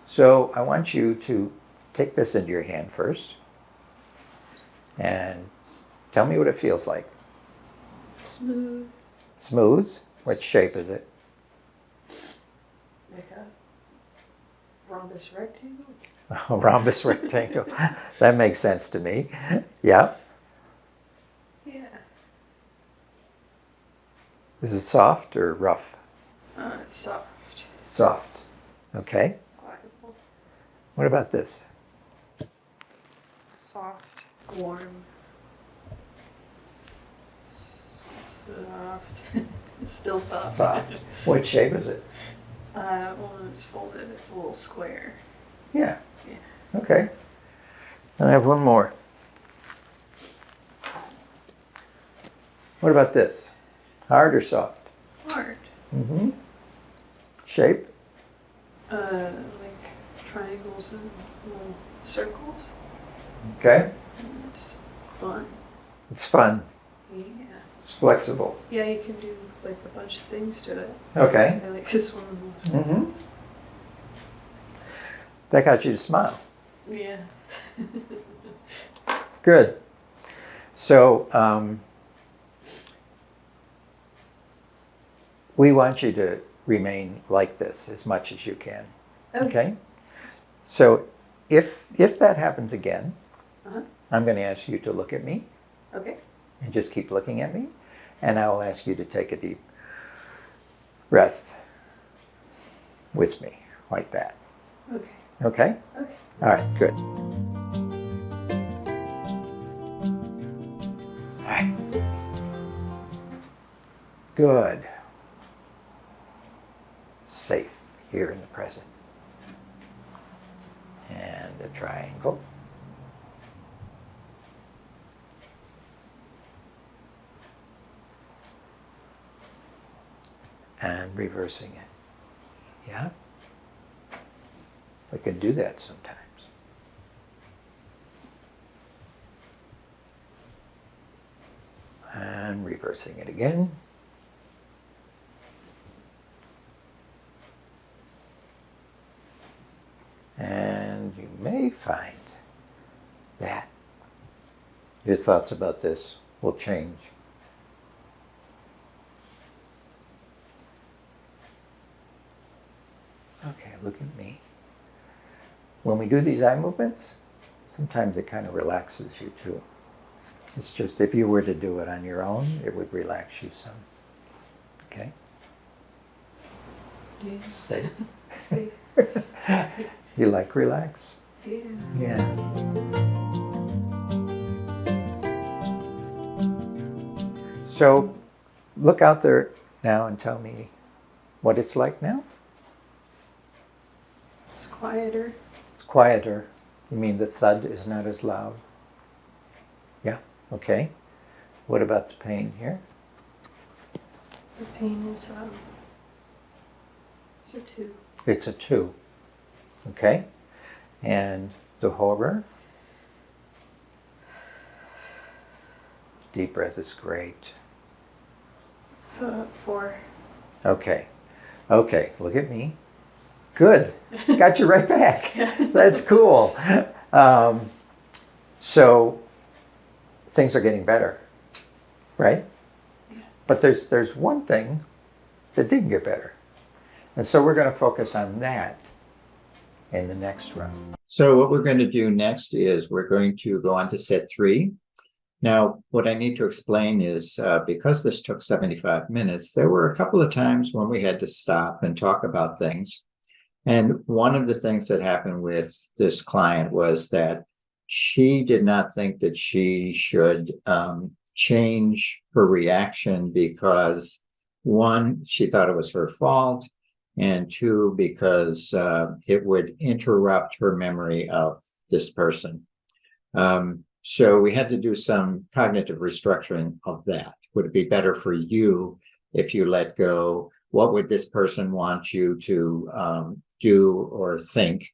So I want you to take this into your hand first and tell me what it feels like. Smooth. Smooth? What shape is it? Like a rhombus rectangle. A rhombus rectangle. That makes sense to me. Yeah. Yeah. Is it soft or rough? It's soft. Soft. Okay. Pliable. What about this? Soft. Warm. Soft. It's still soft. Soft. What shape is it? When it's folded, it's a little square. Yeah. Yeah. Okay. And I have one more. What about this? Hard or soft? Hard. Mm-hmm. Shape? Like triangles and little circles. Okay. And it's fun. It's fun. Yeah. It's flexible. Yeah, you can do like a bunch of things to it. Okay. I like this one the most. Mm-hmm. That got you to smile. Yeah. Good. So we want you to remain like this as much as you can. Okay. Okay? So if that happens again, Uh-huh. I'm going to ask you to look at me Okay. and just keep looking at me. And I will ask you to take a deep breath with me, like that. Okay. Okay? Okay. All right, good. All right. Good. Safe here in the present. And a triangle. And reversing it. Yeah? We can do that sometimes. And reversing it again. And you may find that your thoughts about this will change. Okay, look at me. When we do these eye movements, sometimes it kind of relaxes you too. It's just if you were to do it on your own, it would relax you some. Okay? Yes. Safe? Safe. You like relax? Yeah. Yeah. So look out there now and tell me what it's like now. It's quieter. It's quieter. You mean the thud is not as loud? Yeah, okay. What about the pain here? The pain is it's a 2. It's a 2. Okay. And the horror? Deep breath is great. 4. Okay. Okay, look at me. Good. Got you right back. That's cool. So things are getting better, right? Yeah. But there's one thing that didn't get better. And so we're going to focus on that in the next round. So what we're going to do next is we're going to go on to set 3. Now, what I need to explain is because this took 75 minutes, there were a couple of times when we had to stop and talk about things. And one of the things that happened with this client was that she did not think that she should change her reaction because, 1, she thought it was her fault, and 2, because it would interrupt her memory of this person. So we had to do some cognitive restructuring of that. Would it be better for you if you let go? What would this person want you to do or think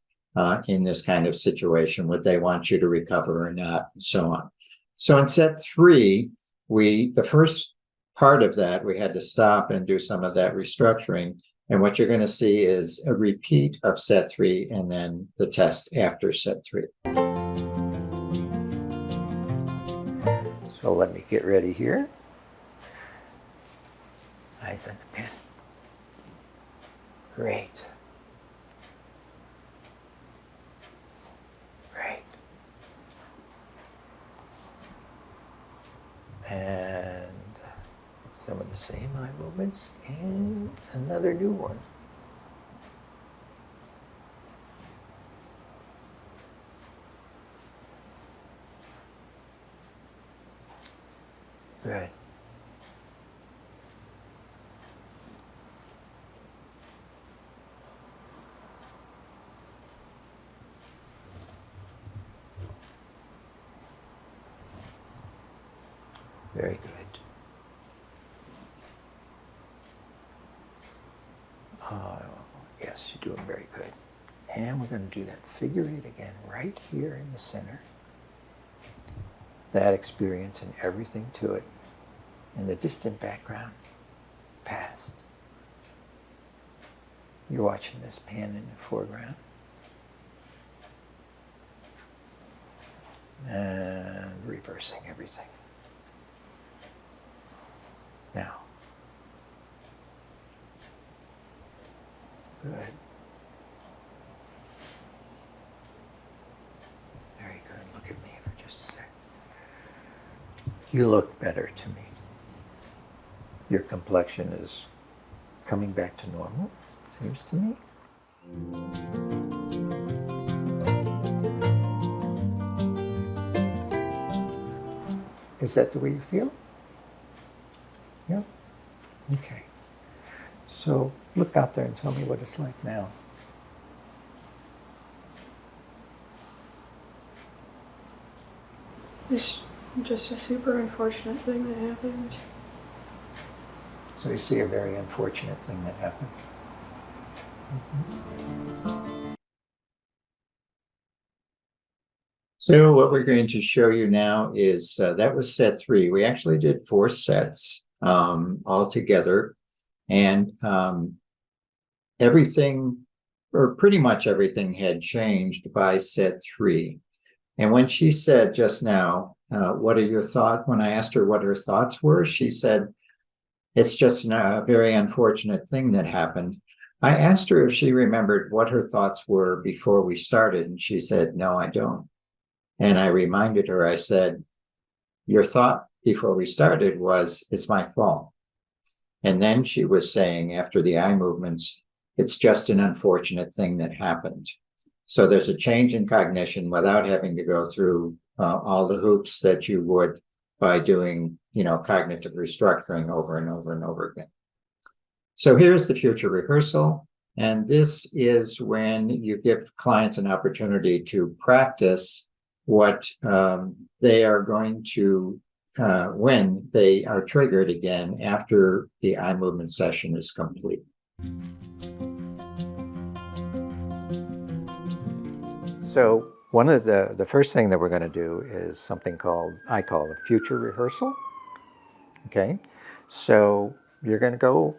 in this kind of situation? Would they want you to recover or not? And so on. So in set 3, the first part of that, we had to stop and do some of that restructuring. And what you're going to see is a repeat of set 3 and then the test after set 3. So let me get ready here. Eyes on the pen. Great. Great. And some of the same eye movements and another new one. Good. Very good. Yes, you're doing very good. And we're going to do that figure 8 again, right here in the center. That experience and everything to it. In the distant background, past. You're watching this pan in the foreground. And reversing everything. Now, Good. Very good. Look at me for just a sec. You look better to me. Your complexion is coming back to normal, seems to me. Is that the way you feel? Yeah? Okay. So look out there and tell me what it's like now. It's just a super unfortunate thing that happened. So you see a very unfortunate thing that happened. So what we're going to show you now is that was set 3. We actually did 4 sets all together, and everything, or pretty much everything, had changed by set 3. And when she said just now, what are your thoughts? When I asked her what her thoughts were, she said, it's just a very unfortunate thing that happened. I asked her if she remembered what her thoughts were before we started, and she said, no, I don't. And I reminded her, I said, your thought before we started was, it's my fault. And then she was saying, after the eye movements, it's just an unfortunate thing that happened. So there's a change in cognition without having to go through all the hoops that you would by doing, cognitive restructuring over and over and over again. So here's the future rehearsal. And this is when you give clients an opportunity to practice what they are going to, when they are triggered again after the eye movement session is complete. So one of the first thing that we're going to do is something I call a future rehearsal. Okay, so you're going to go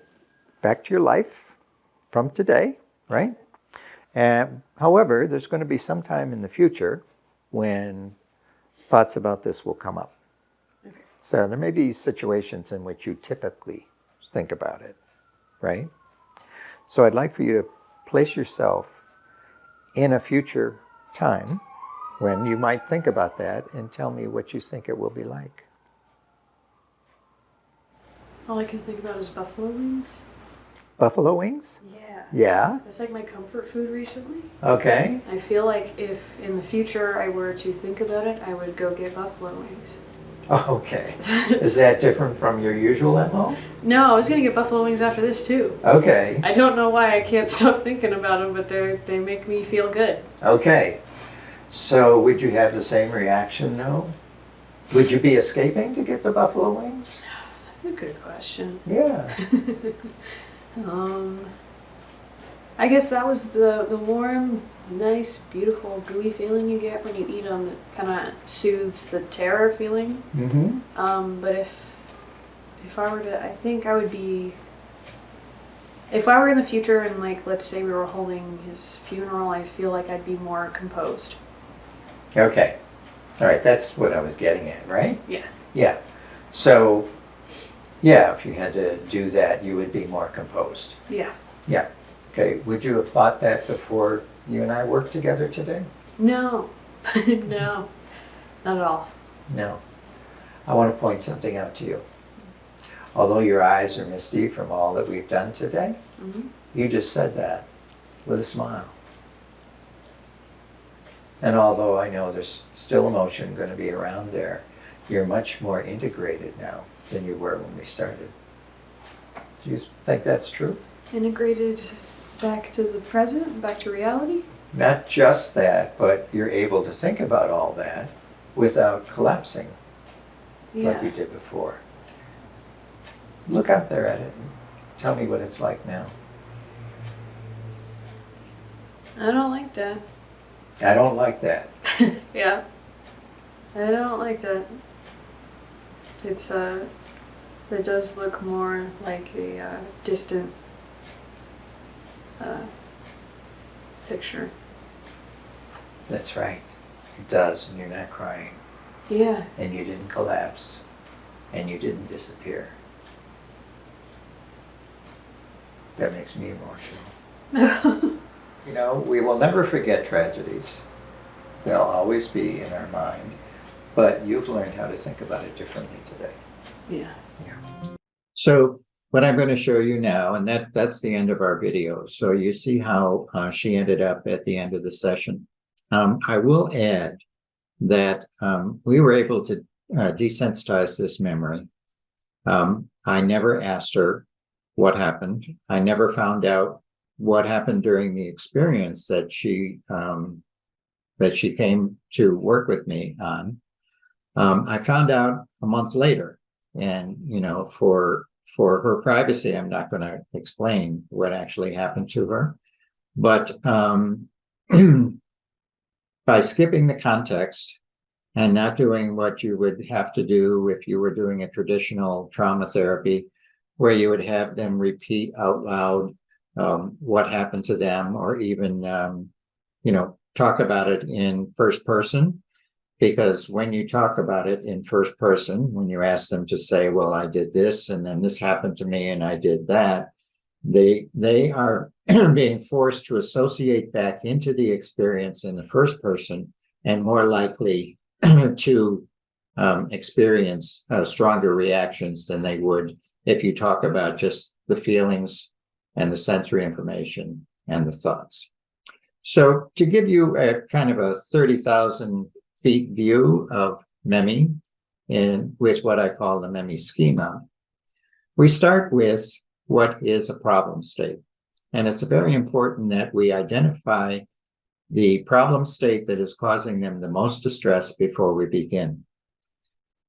back to your life from today, right? And however, there's going to be some time in the future when thoughts about this will come up. Okay. So there may be situations in which you typically think about it, right? So I'd like for you to place yourself in a future time when you might think about that and tell me what you think it will be like. All I can think about is buffalo wings. Buffalo wings? Yeah. Yeah. It's like my comfort food recently. Okay. I feel like if in the future I were to think about it, I would go get buffalo wings. Okay. Is that different from your usual MO? No, I was going to get buffalo wings after this too. Okay. I don't know why I can't stop thinking about them, but they make me feel good. Okay. So would you have the same reaction, no? Would you be escaping to get the buffalo wings? That's a good question. Yeah. I guess that was the warm, nice, beautiful, gooey feeling you get when you eat them that kind of soothes the terror feeling. Mm-hmm. But if I were to, I think I would be, if I were in the future and let's say we were holding his funeral, I feel like I'd be more composed. Okay. All right, that's what I was getting at, right? Yeah. Yeah. So, yeah, if you had to do that, you would be more composed. Yeah. Yeah. Okay, would you have thought that before you and I worked together today? No. No. Not at all. No. I want to point something out to you. Although your eyes are misty from all that we've done today, you just said that with a smile. And although I know there's still emotion going to be around there, you're much more integrated now than you were when we started. Do you think that's true? Integrated back to the present, back to reality? Not just that, but you're able to think about all that without collapsing like you did before. Look out there at it and tell me what it's like now. I don't like that. I don't like that. Yeah. I don't like that. It's it does look more like a distant picture. That's right. It does, and you're not crying. Yeah. And you didn't collapse. And you didn't disappear. That makes me emotional. You know, we will never forget tragedies. They'll always be in our mind, but you've learned how to think about it differently today. Yeah. So what I'm going to show you now, and that's the end of our video. So you see how she ended up at the end of the session. I will add that we were able to desensitize this memory. I never asked her what happened. I never found out what happened during the experience that she came to work with me on. I found out a month later, and you know, for her privacy, I'm not going to explain what actually happened to her. But by skipping the context and not doing what you would have to do if you were doing a traditional trauma therapy, where you would have them repeat out loud what happened to them, or even you know, talk about it in first person. Because when you talk about it in first person, when you ask them to say, well, I did this and then this happened to me and I did that, they are being forced to associate back into the experience in the first person, and more likely to experience stronger reactions than they would if you talk about just the feelings and the sensory information and the thoughts. So to give you a kind of a 30,000 feet view of MEMI with what I call the MEMI schema, we start with what is a problem state. And it's very important that we identify the problem state that is causing them the most distress before we begin.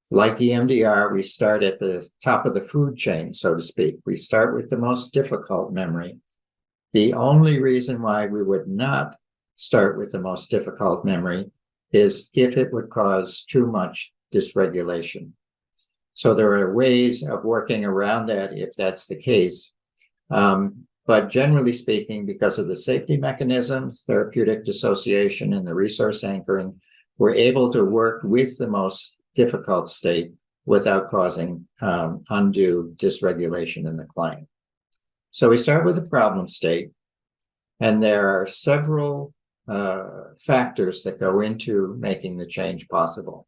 Like EMDR, we start at the top of the food chain, so to speak. We start with the most difficult memory. The only reason why we would not start with the most difficult memory is if it would cause too much dysregulation. So there are ways of working around that if that's the case. But generally speaking, because of the safety mechanisms, therapeutic dissociation, and the resource anchoring, we're able to work with the most difficult state without causing undue dysregulation in the client. So we start with the problem state, and there are several factors that go into making the change possible.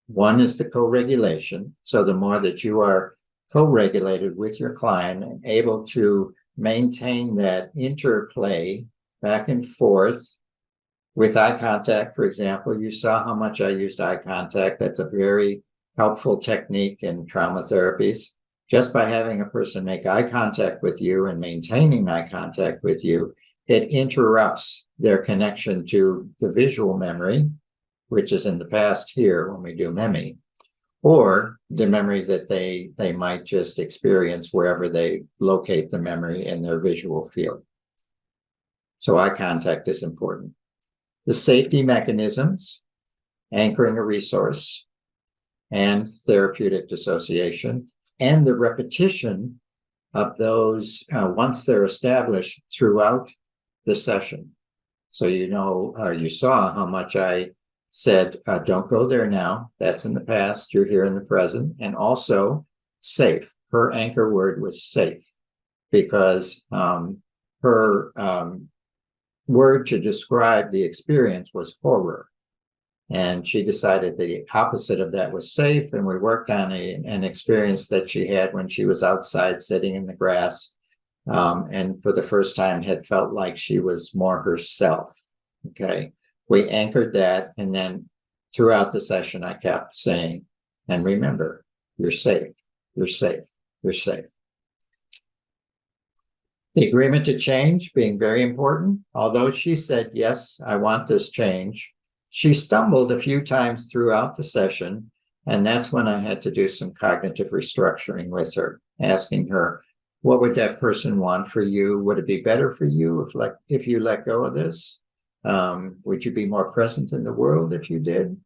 One is the co-regulation. So the more that you are co-regulated with your client and able to maintain that interplay back and forth with eye contact, for example, you saw how much I used eye contact. That's a very helpful technique in trauma therapies. Just by having a person make eye contact with you and maintaining eye contact with you, it interrupts their connection to the visual memory, which is in the past here when we do MEMI, or the memory that they might just experience wherever they locate the memory in their visual field. So eye contact is important. The safety mechanisms, anchoring a resource, and therapeutic dissociation, and the repetition of those once they're established throughout the session. So you know, you saw how much I said, don't go there now. That's in the past. You're here in the present. And also safe. Her anchor word was safe, because her word to describe the experience was horror. And she decided the opposite of that was safe. And we worked on an experience that she had when she was outside sitting in the grass. And for the first time had felt like she was more herself. Okay. We anchored that. And then throughout the session, I kept saying, and remember, you're safe, you're safe, you're safe. The agreement to change being very important. Although she said, yes, I want this change, she stumbled a few times throughout the session. And that's when I had to do some cognitive restructuring with her, asking her, what would that person want for you? Would it be better for you if you let go of this? Would you be more present in the world if you did?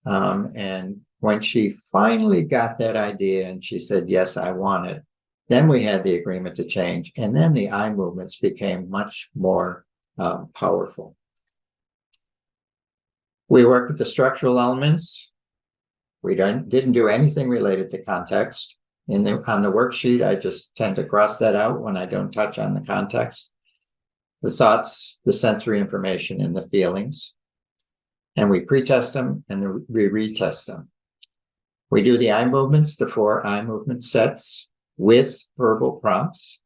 And when she finally got that idea and she said, yes, I want it, then we had the agreement to change. And then the eye movements became much more powerful. We work with the structural elements. We didn't do anything related to context. On the worksheet, I just tend to cross that out when I don't touch on the context. the thoughts, the sensory information, and the feelings. And we pretest them and then we retest them. We do the eye movements, the 4 eye movement sets with verbal prompts,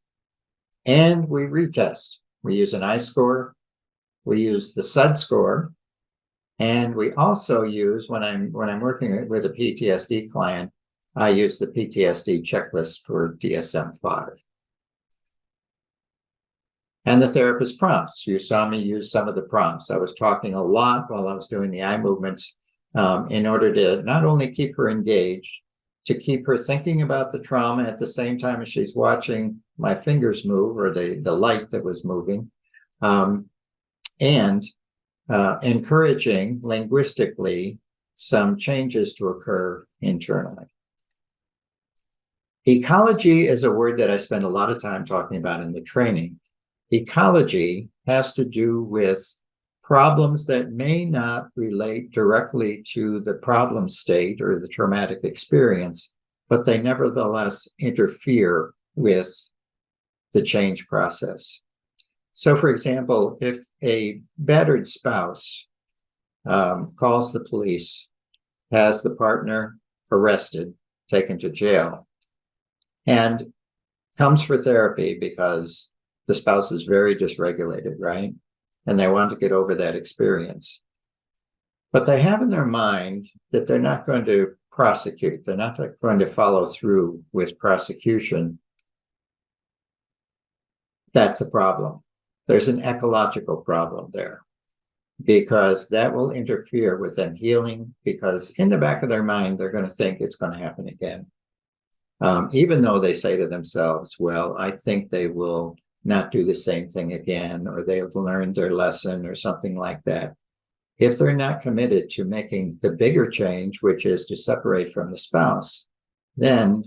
and we retest. We use an eye score, we use the SUD score, and we also use, when I'm working with a PTSD client, I use the PTSD checklist for DSM-5. And the therapist prompts. You saw me use some of the prompts. I was talking a lot while I was doing the eye movements in order to not only keep her engaged, to keep her thinking about the trauma at the same time as she's watching my fingers move or the light that was moving, and encouraging linguistically some changes to occur internally. Ecology is a word that I spend a lot of time talking about in the training. Ecology has to do with problems that may not relate directly to the problem state or the traumatic experience, but they nevertheless interfere with the change process. So, for example, if a battered spouse calls the police, has the partner arrested, taken to jail, and comes for therapy because the spouse is very dysregulated, right? And they want to get over that experience. But they have in their mind that they're not going to prosecute. They're not going to follow through with prosecution. That's a problem. There's an ecological problem there because that will interfere with them healing, because in the back of their mind, they're going to think it's going to happen again. Even though they say to themselves, well, I think they will not do the same thing again, or they've learned their lesson or something like that. If they're not committed to making the bigger change, which is to separate from the spouse, then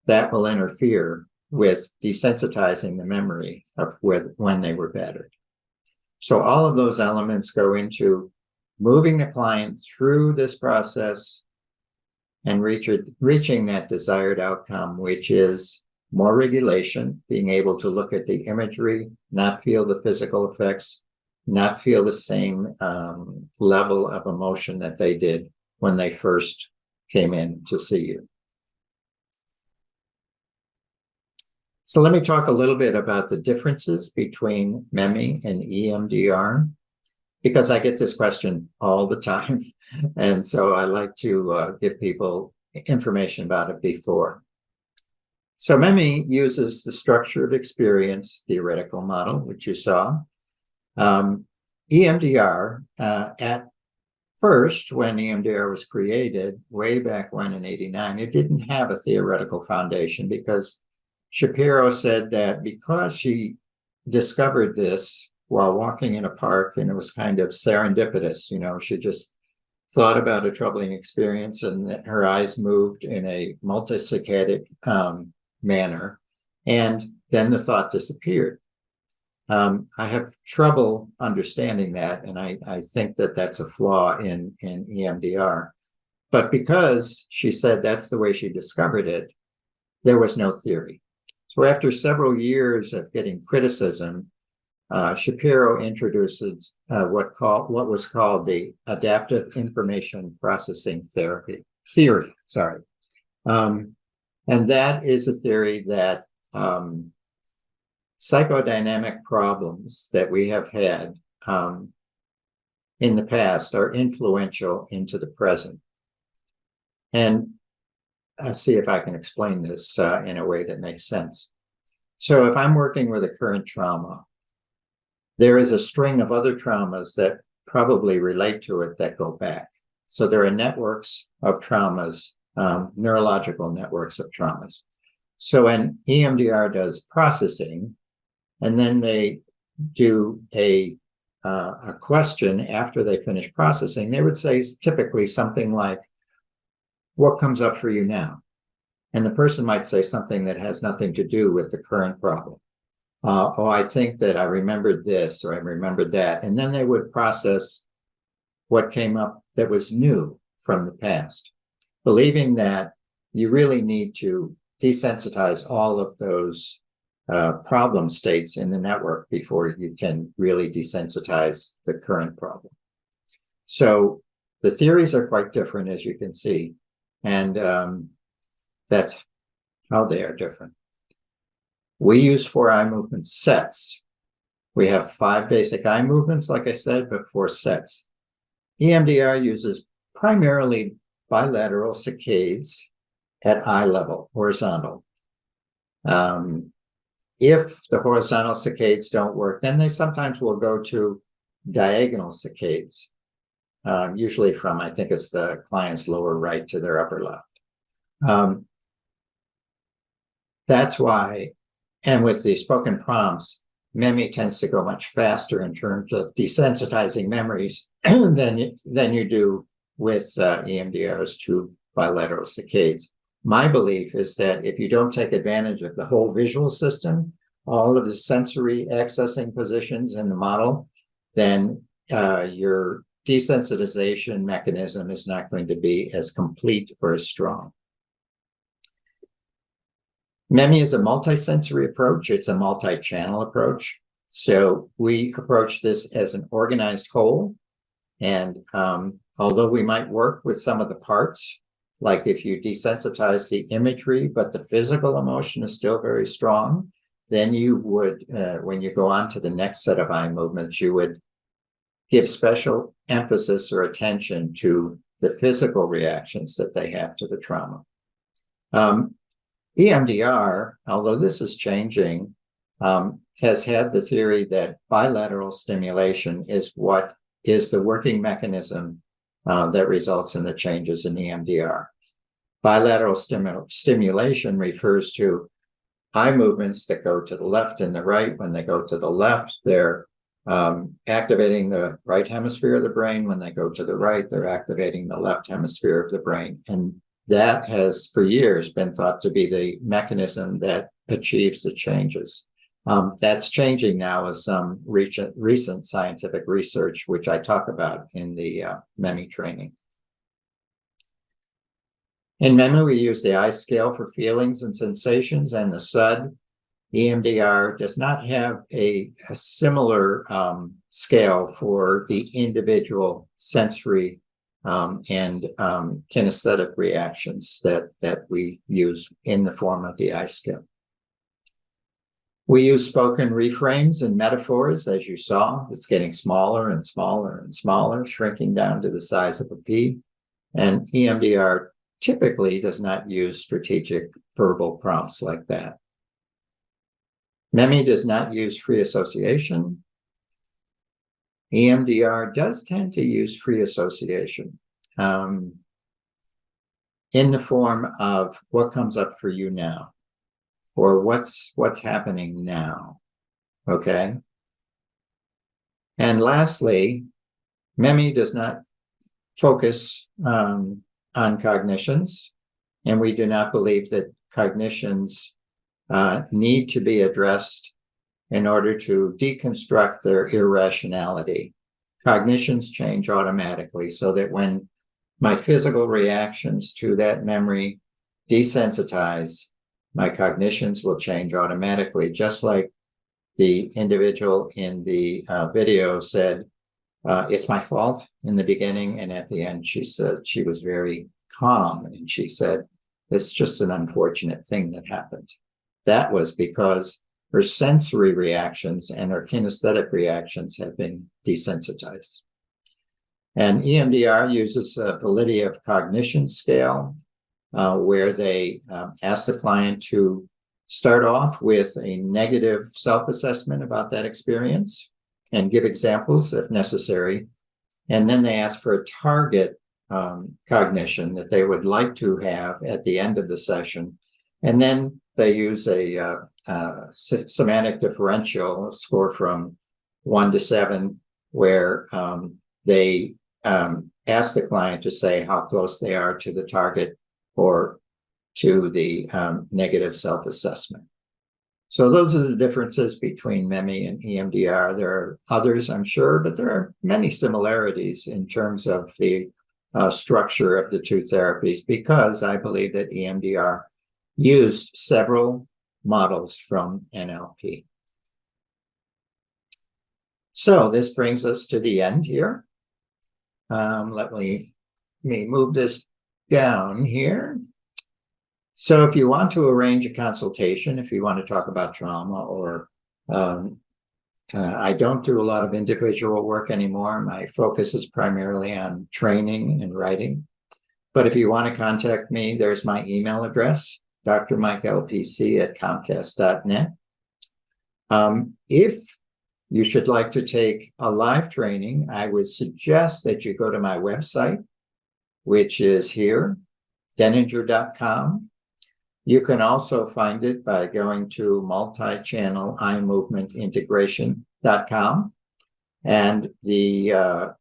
that will interfere with desensitizing the memory of when they were battered. So all of those elements go into moving the client through this process and reaching that desired outcome, which is more regulation, being able to look at the imagery, not feel the physical effects, not feel the same level of emotion that they did when they first came in to see you. So let me talk a little bit about the differences between MEMI and EMDR, because I get this question all the time. And so I like to give people information about it before. So MEMI uses the structure of experience theoretical model, which you saw. EMDR, at first, when EMDR was created, way back when in '89, it didn't have a theoretical foundation because Shapiro said that because she discovered this while walking in a park, and it was kind of serendipitous, you know, she just thought about a troubling experience and her eyes moved in a multisaccadic manner, and then the thought disappeared. I have trouble understanding that, and I think that that's a flaw in EMDR. But because she said that's the way she discovered it, there was no theory. So after several years of getting criticism, Shapiro introduces what was called the adaptive information processing theory. And that is a theory that psychodynamic problems that we have had in the past are influential into the present. And I'll see if I can explain this in a way that makes sense. So if I'm working with a current trauma, there is a string of other traumas that probably relate to it that go back. So there are networks of traumas, neurological networks of traumas. So when EMDR does processing, and then they do a question after they finish processing, they would say typically something like, what comes up for you now? And the person might say something that has nothing to do with the current problem. Oh, I think that I remembered this or I remembered that. And then they would process what came up that was new from the past, believing that you really need to desensitize all of those problem states in the network before you can really desensitize the current problem. So the theories are quite different, as you can see, and that's how they are different. We use 4 eye movement sets. We have 5 basic eye movements, like I said, but 4 sets. EMDR uses primarily bilateral saccades at eye level, horizontal. If the horizontal saccades don't work, then they sometimes will go to diagonal saccades, usually from, I think it's the client's lower right to their upper left. That's why, and with the spoken prompts, MEMI tends to go much faster in terms of desensitizing memories than you do with EMDR's 2 bilateral saccades. My belief is that if you don't take advantage of the whole visual system, all of the sensory accessing positions in the model, then your desensitization mechanism is not going to be as complete or as strong. MEMI is a multisensory approach. It's a multi-channel approach. So we approach this as an organized whole. And although we might work with some of the parts, like if you desensitize the imagery, but the physical emotion is still very strong, then you would, when you go on to the next set of eye movements, you would give special emphasis or attention to the physical reactions that they have to the trauma. EMDR, although this is changing, has had the theory that bilateral stimulation is what is the working mechanism that results in the changes in EMDR. Bilateral stimulation refers to eye movements that go to the left and the right. When they go to the left, they're activating the right hemisphere of the brain. When they go to the right, they're activating the left hemisphere of the brain. And that has, for years, been thought to be the mechanism that achieves the changes. That's changing now with some recent scientific research, which I talk about in the MEMI training. In MEMI, we use the eye scale for feelings and sensations, and the SUD. EMDR does not have a similar scale for the individual sensory and kinesthetic reactions that we use in the form of the eye scale. We use spoken reframes and metaphors, as you saw. It's getting smaller and smaller and smaller, shrinking down to the size of a pea. And EMDR typically does not use strategic verbal prompts like that. MEMI does not use free association. EMDR does tend to use free association in the form of what comes up for you now, or what's happening now, okay? And lastly, MEMI does not focus on cognitions, and we do not believe that cognitions need to be addressed in order to deconstruct their irrationality. Cognitions change automatically, so that when my physical reactions to that memory desensitize, my cognitions will change automatically, just like the individual in the video said, it's my fault in the beginning, and at the end she said she was very calm, and she said, it's just an unfortunate thing that happened. That was because her sensory reactions and her kinesthetic reactions have been desensitized. And EMDR uses a validity of cognition scale, where they ask the client to start off with a negative self-assessment about that experience and give examples if necessary. And then they ask for a target cognition that they would like to have at the end of the session. And then they use a semantic differential score from 1 to 7, where they ask the client to say how close they are to the target or to the negative self-assessment. So those are the differences between MEMI and EMDR. There are others, I'm sure, but there are many similarities in terms of the structure of the two therapies, because I believe that EMDR used several models from NLP. So this brings us to the end here. Let me move this down here. So if you want to arrange a consultation, if you want to talk about trauma, or I don't do a lot of individual work anymore. My focus is primarily on training and writing. But if you want to contact me, there's my email address, drmikeLPC@comcast.net. If you should like to take a live training, I would suggest that you go to my website, which is here, Deninger.com. You can also find it by going to Multichannel Eye Movement Integration.com. And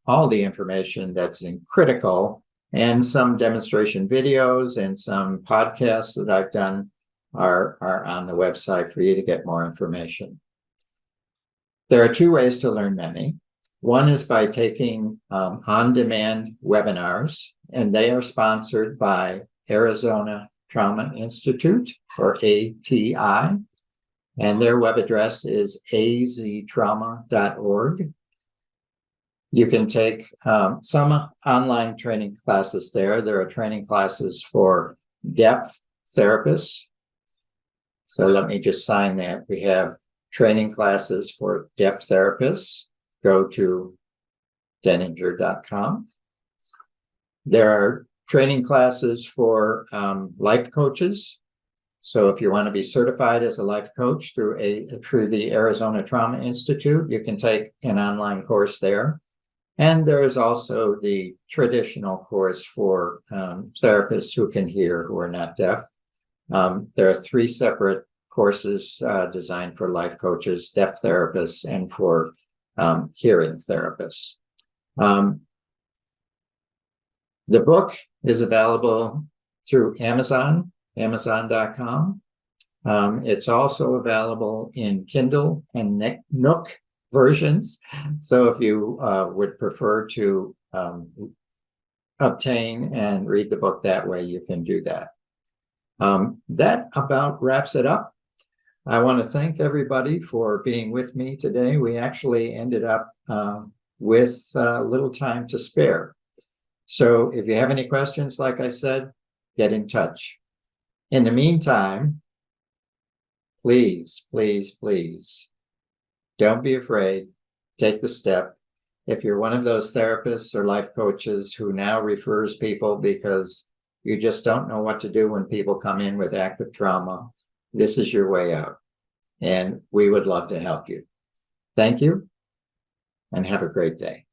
all the information that's critical, and some demonstration videos and some podcasts that I've done are on the website for you to get more information. There are two ways to learn MEMI. One is by taking on-demand webinars, and they are sponsored by Arizona Trauma Institute, or ATI, and their web address is aztrauma.org. You can take some online training classes there. There are training classes for deaf therapists. So let me just sign that. We have training classes for deaf therapists. Go to Deninger.com. There are training classes for life coaches. So if you want to be certified as a life coach through the Arizona Trauma Institute, you can take an online course there. And there is also the traditional course for therapists who can hear, who are not deaf. There are 3 separate courses designed for life coaches, deaf therapists, and for hearing therapists. The book is available through Amazon, Amazon.com. It's also available in Kindle and Nook versions. So if you would prefer to obtain and read the book that way, you can do that. That about wraps it up. I want to thank everybody for being with me today. We actually ended up with a little time to spare. So if you have any questions, like I said, get in touch. In the meantime, please, please, please, don't be afraid. Take the step. If you're one of those therapists or life coaches who now refers people because you just don't know what to do when people come in with active trauma, this is your way out. And we would love to help you. Thank you, and have a great day.